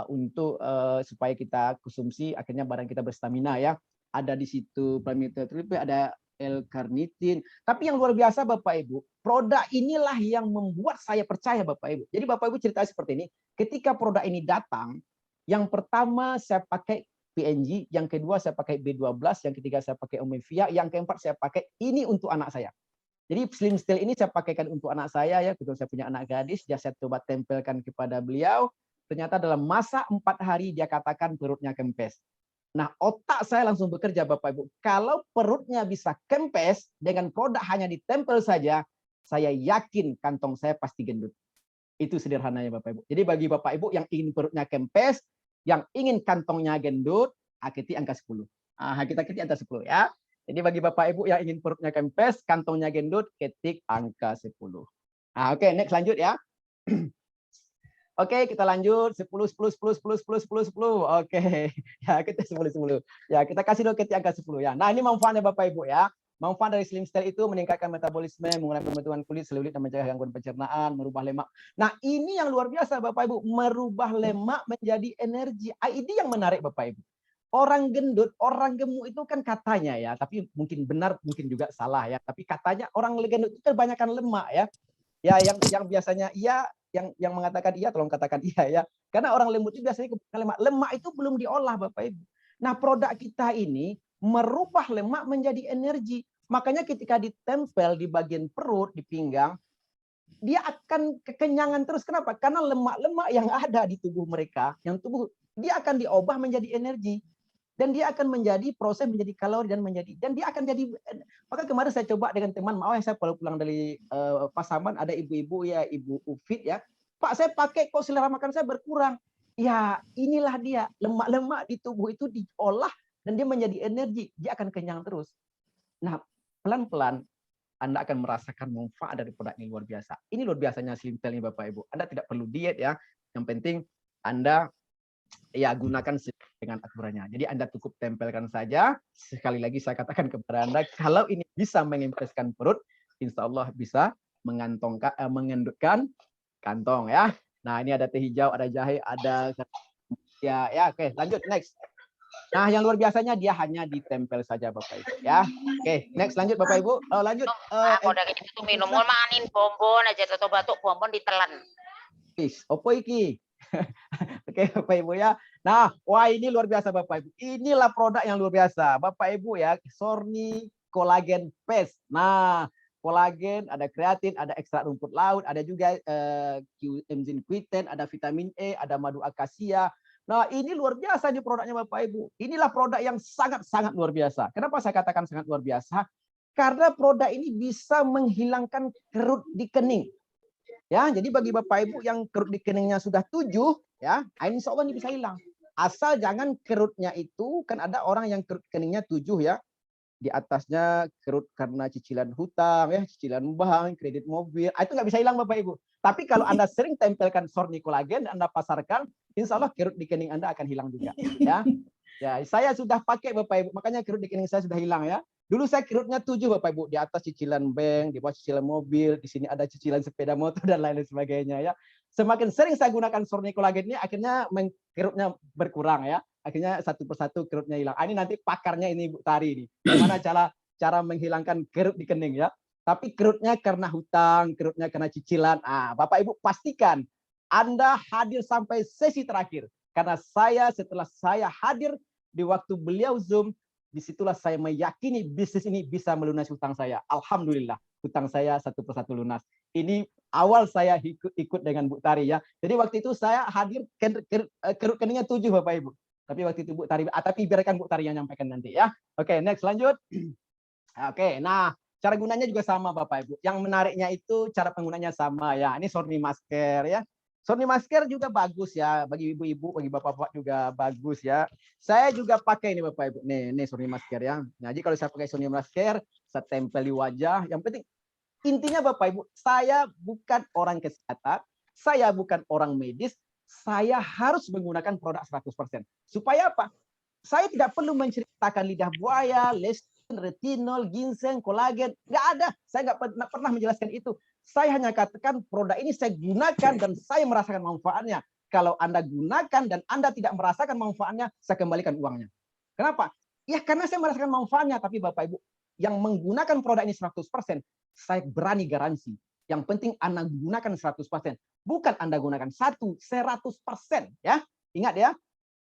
untuk supaya kita konsumsi, akhirnya badan kita berstamina ya. Ada di situ palmitoyltripe, ada L-carnitin. Tapi yang luar biasa Bapak Ibu, produk inilah yang membuat saya percaya Bapak Ibu. Jadi Bapak Ibu cerita seperti ini, ketika produk ini datang, yang pertama saya pakai PNG, yang kedua saya pakai B12, yang ketiga saya pakai omega, yang keempat saya pakai ini untuk anak saya. Jadi slim style ini saya pakaikan untuk anak saya ya, kebetulan saya punya anak gadis, dia saya coba tempelkan kepada beliau. Ternyata dalam masa 4 hari dia katakan perutnya kempes. Nah, otak saya langsung bekerja Bapak Ibu. Kalau perutnya bisa kempes dengan produk hanya ditempel saja, saya yakin kantong saya pasti gendut. Itu sederhananya Bapak Ibu. Jadi bagi Bapak Ibu yang ingin perutnya kempes, yang ingin kantongnya gendut, ketik angka 10. Kita ketik angka 10 ya. Jadi bagi Bapak Ibu yang ingin perutnya kempes, kantongnya gendut, ketik angka 10. Oke, next lanjut ya. Oke, kita lanjut 10 10 10 10 10 10 10. Oke. Ya, kita 10 10. Ya, kita kasih dulu ketik angka 10 ya. Nah, ini manfaatnya Bapak Ibu ya. Manfaat dari slim style itu meningkatkan metabolisme, mengurangi pembentukan kulit, selulit dan mencegah gangguan pencernaan, merubah lemak. Nah, ini yang luar biasa Bapak Ibu, merubah lemak menjadi energi. Ini yang menarik Bapak Ibu. Orang gendut, orang gemuk itu kan katanya ya, tapi mungkin benar, mungkin juga salah ya. Tapi katanya orang gendut itu kebanyakan lemak ya. Ya, yang biasanya iya, yang mengatakan iya, tolong katakan iya ya. Karena orang lembut itu biasanya lemak. Lemak itu belum diolah Bapak Ibu. Nah, produk kita ini merubah lemak menjadi energi. Makanya ketika ditempel di bagian perut, di pinggang, dia akan kekenyangan terus. Kenapa? Karena lemak-lemak yang ada di tubuh mereka, dia akan diubah menjadi energi. dan dia akan menjadi proses menjadi kalori dan dia akan jadi. Maka kemarin saya coba dengan teman, saya pulang dari Pasaman, ada ibu-ibu ya, Ibu Ufit ya, Pak saya pakai kok selera makan saya berkurang. Ya inilah dia, lemak-lemak di tubuh itu diolah dan dia menjadi energi, dia akan kenyang terus. Nah pelan-pelan Anda akan merasakan manfaat dari produk ini luar biasa. Ini luar biasanya simpel nih Bapak Ibu. Anda tidak perlu diet ya. Yang penting Anda ya gunakan dengan aturannya. Jadi Anda cukup tempelkan saja. Sekali lagi saya katakan kepada Anda, kalau ini bisa mengempeskan perut, insya Allah bisa mengendutkan kantong ya. Nah ini ada teh hijau, ada jahe, ada ya oke, lanjut next. Nah, yang luar biasanya dia hanya ditempel saja Bapak Ibu ya. Oke, next lanjut Bapak Ibu. Lanjut. Udah gitu minum manin bonbon aja atau batuk bonbon ditelan. Opo iki? Oke Bapak Ibu ya. Nah, wah ini luar biasa Bapak Ibu. Inilah produk yang luar biasa. Bapak Ibu ya, Sorni Collagen Paste. Nah, kolagen, ada kreatin, ada ekstrak rumput laut, ada juga enzim Q10, ada vitamin E, ada madu akasia. Nah, ini luar biasa nih produknya Bapak Ibu. Inilah produk yang sangat-sangat luar biasa. Kenapa saya katakan sangat luar biasa? Karena produk ini bisa menghilangkan kerut di kening. Ya, jadi bagi Bapak Ibu yang kerut di keningnya sudah 7, ya, insya Allah ini bisa hilang. Asal jangan kerutnya itu, kan ada orang yang kerut keningnya 7 ya. Di atasnya kerut karena cicilan hutang, ya, cicilan bank, kredit mobil. Itu nggak bisa hilang Bapak Ibu. Tapi kalau Anda sering tempelkan Sorni Collagen dan Anda pasarkan, insya Allah kerut di kening Anda akan hilang juga. Ya, ya, saya sudah pakai Bapak Ibu, makanya kerut di kening saya sudah hilang ya. Dulu saya kerutnya 7 Bapak Ibu, di atas cicilan bank, di bawah cicilan mobil, di sini ada cicilan sepeda motor dan lain sebagainya ya. Semakin sering saya gunakan Sorni Collagen ini, akhirnya kerutnya berkurang ya. Akhirnya satu persatu kerutnya hilang. Ini nanti pakarnya ini Bu Tari nih. Gimana cara menghilangkan kerut di kening ya. Tapi kerutnya karena hutang, kerutnya karena cicilan. Bapak Ibu pastikan Anda hadir sampai sesi terakhir. Karena setelah saya hadir di waktu beliau Zoom, disitulah saya meyakini bisnis ini bisa melunasi hutang saya. Alhamdulillah, hutang saya satu persatu lunas. Ini awal saya ikut dengan Bu Tari ya. Jadi waktu itu saya hadir kerut keningnya 7 Bapak Ibu. Tapi waktu itu Bu Tari, tapi biarkan Bu Tari yang nyampaikan nanti ya. Oke, next lanjut. Oke, nah cara gunanya juga sama Bapak Ibu. Yang menariknya itu cara penggunanya sama ya. Ini Sorni masker ya. Sorni masker juga bagus ya, bagi ibu-ibu, bagi bapak-bapak juga bagus ya. Saya juga pakai ini Bapak Ibu. Nih Sorni masker ya. Nah, jadi kalau saya pakai Sorni masker, saya tempel di wajah. Yang penting intinya Bapak Ibu, saya bukan orang kesehatan, saya bukan orang medis, saya harus menggunakan produk 100%. Supaya apa? Saya tidak perlu menceritakan lidah buaya, lectin, retinol, ginseng, kolagen. Nggak ada. Saya nggak pernah menjelaskan itu. Saya hanya katakan produk ini saya gunakan dan saya merasakan manfaatnya. Kalau Anda gunakan dan Anda tidak merasakan manfaatnya, saya kembalikan uangnya. Kenapa? Ya karena saya merasakan manfaatnya. Tapi Bapak Ibu, yang menggunakan produk ini 100%, saya berani garansi. Yang penting Anda gunakan 100%. Bukan Anda gunakan 100%. Ya, ingat ya.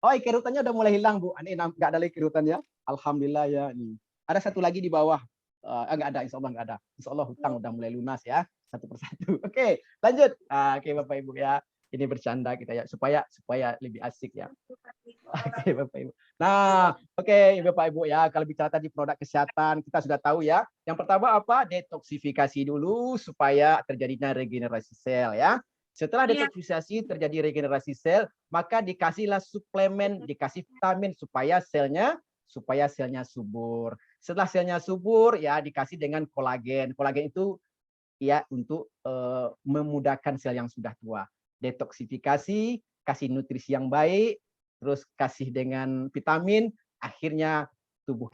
Oh, kerutannya udah mulai hilang, Bu. Ini nggak ada lagi kerutannya. Alhamdulillah ya. Nih. Ada satu lagi di bawah. Nggak ada, insya Allah nggak ada. Insya Allah hutang udah mulai lunas ya. Satu persatu. Oke, lanjut. Oke, Bapak Ibu ya. Ini bercanda kita ya, supaya lebih asik ya. Oke, Bapak Ibu. Nah, oke Bapak Ibu ya, kalau bicara tadi produk kesehatan, kita sudah tahu ya. Yang pertama apa? Detoksifikasi dulu supaya terjadinya regenerasi sel ya. Setelah detoksifikasi terjadi regenerasi sel, maka dikasihlah suplemen, dikasih vitamin supaya selnya subur. Setelah selnya subur ya dikasih dengan kolagen. Kolagen itu ya untuk memudahkan sel yang sudah tua. Detoksifikasi, kasih nutrisi yang baik, terus kasih dengan vitamin, akhirnya tubuh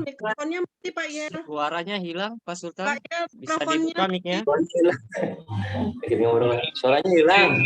mikrofonnya mati Pak Yel. Suaranya hilang Pak Sultan. Pak Yel, Bisa mikrofonnya. dibuka mic-nya. Suaranya hilang.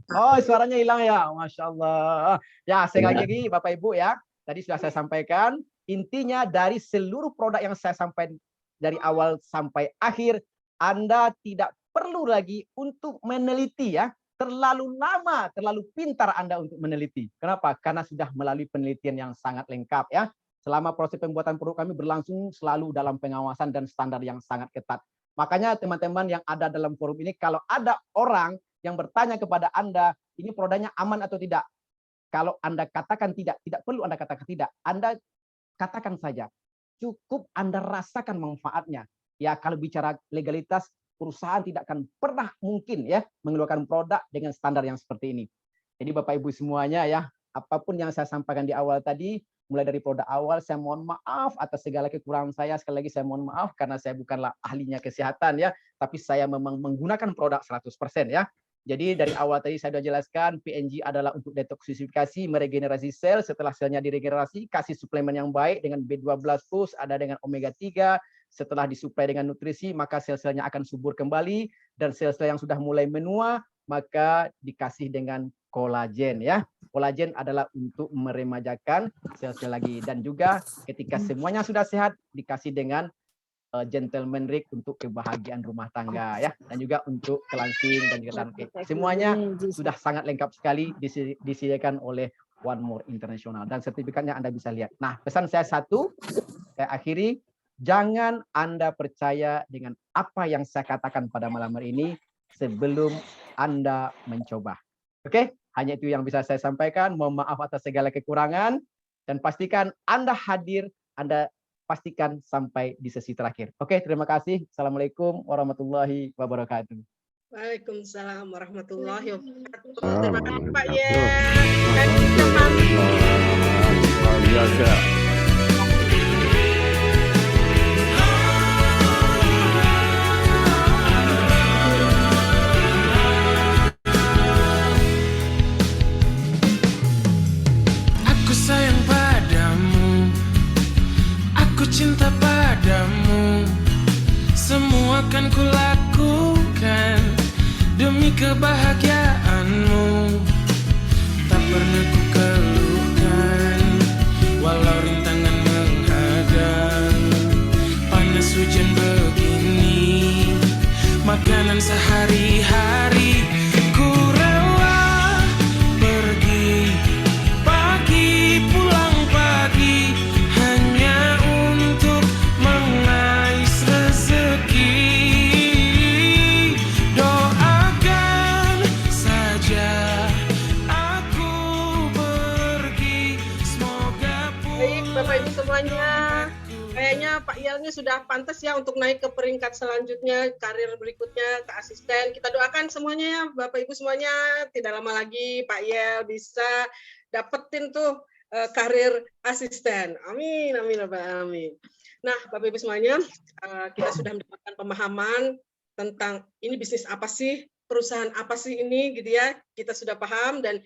Oh, suaranya hilang ya, Masya Allah. Ya, sekali lagi Bapak Ibu ya, tadi sudah saya sampaikan, intinya dari seluruh produk yang saya sampaikan dari awal sampai akhir, Anda tidak perlu lagi untuk meneliti ya, terlalu lama, terlalu pintar Anda untuk meneliti. Kenapa? Karena sudah melalui penelitian yang sangat lengkap ya. selama proses pembuatan produk kami berlangsung selalu dalam pengawasan dan standar yang sangat ketat. Makanya teman-teman yang ada dalam forum ini, kalau ada orang yang bertanya kepada Anda, ini produknya aman atau tidak? Kalau Anda katakan tidak perlu Anda katakan tidak. Anda katakan saja. Cukup Anda rasakan manfaatnya. Ya, kalau bicara legalitas, perusahaan tidak akan pernah mungkin ya mengeluarkan produk dengan standar yang seperti ini. Jadi Bapak Ibu semuanya ya, apapun yang saya sampaikan di awal tadi, mulai dari produk awal, saya mohon maaf atas segala kekurangan saya. Sekali lagi saya mohon maaf karena saya bukanlah ahlinya kesehatan ya, tapi saya memang menggunakan produk 100% ya. Jadi dari awal tadi saya sudah jelaskan, PNG adalah untuk detoksifikasi, meregenerasi sel. Setelah selnya diregenerasi, kasih suplemen yang baik dengan B12+, ada dengan omega 3. Setelah disuplai dengan nutrisi, maka sel-selnya akan subur kembali. Dan sel-sel yang sudah mulai menua, maka dikasih dengan kolagen ya. Kolagen adalah untuk meremajakan sel-sel lagi. Dan juga ketika semuanya sudah sehat, dikasih dengan gentleman rig untuk kebahagiaan rumah tangga ya, dan juga untuk kelansing dan juga tanke. Semuanya sudah sangat lengkap sekali disediakan oleh One More International, dan sertifikatnya Anda bisa lihat. Nah, pesan saya satu, saya akhiri, jangan Anda percaya dengan apa yang saya katakan pada malam hari ini sebelum Anda mencoba. Oke, hanya itu yang bisa saya sampaikan. Mohon maaf atas segala kekurangan, dan pastikan Anda hadir, Anda pastikan sampai di sesi terakhir. Oke, terima kasih. Assalamualaikum warahmatullahi wabarakatuh. Waalaikumsalam warahmatullahi wabarakatuh. Terima kasih Pak Yel. Dan kita pamit. Luar biasa. Aku sayang padamu, aku cinta padamu. Semua akan kulakukan demi kebahagiaanmu. Tak pernah ku keluhkan walau rintangan menghadang. Panas hujan begini, makanan sehari-hari. Ku rela pergi pagi, pulang pagi, hanya untuk mengais rezeki. Doakan saja aku pergi, semoga Baik, Bapak Ibu semuanya. pulang. Kayaknya Pak Yelnya sudah pantas ya untuk naik ke peringkat selanjutnya, karir berikutnya ke asisten. Kita doakan semuanya ya, Bapak Ibu semuanya. Tidak lama lagi Pak Yel bisa dapetin tuh karir asisten. Amin, amin, amin. Nah, Bapak Ibu semuanya, kita sudah mendapatkan pemahaman tentang ini bisnis apa sih, perusahaan apa sih ini, gitu ya. Kita sudah paham dan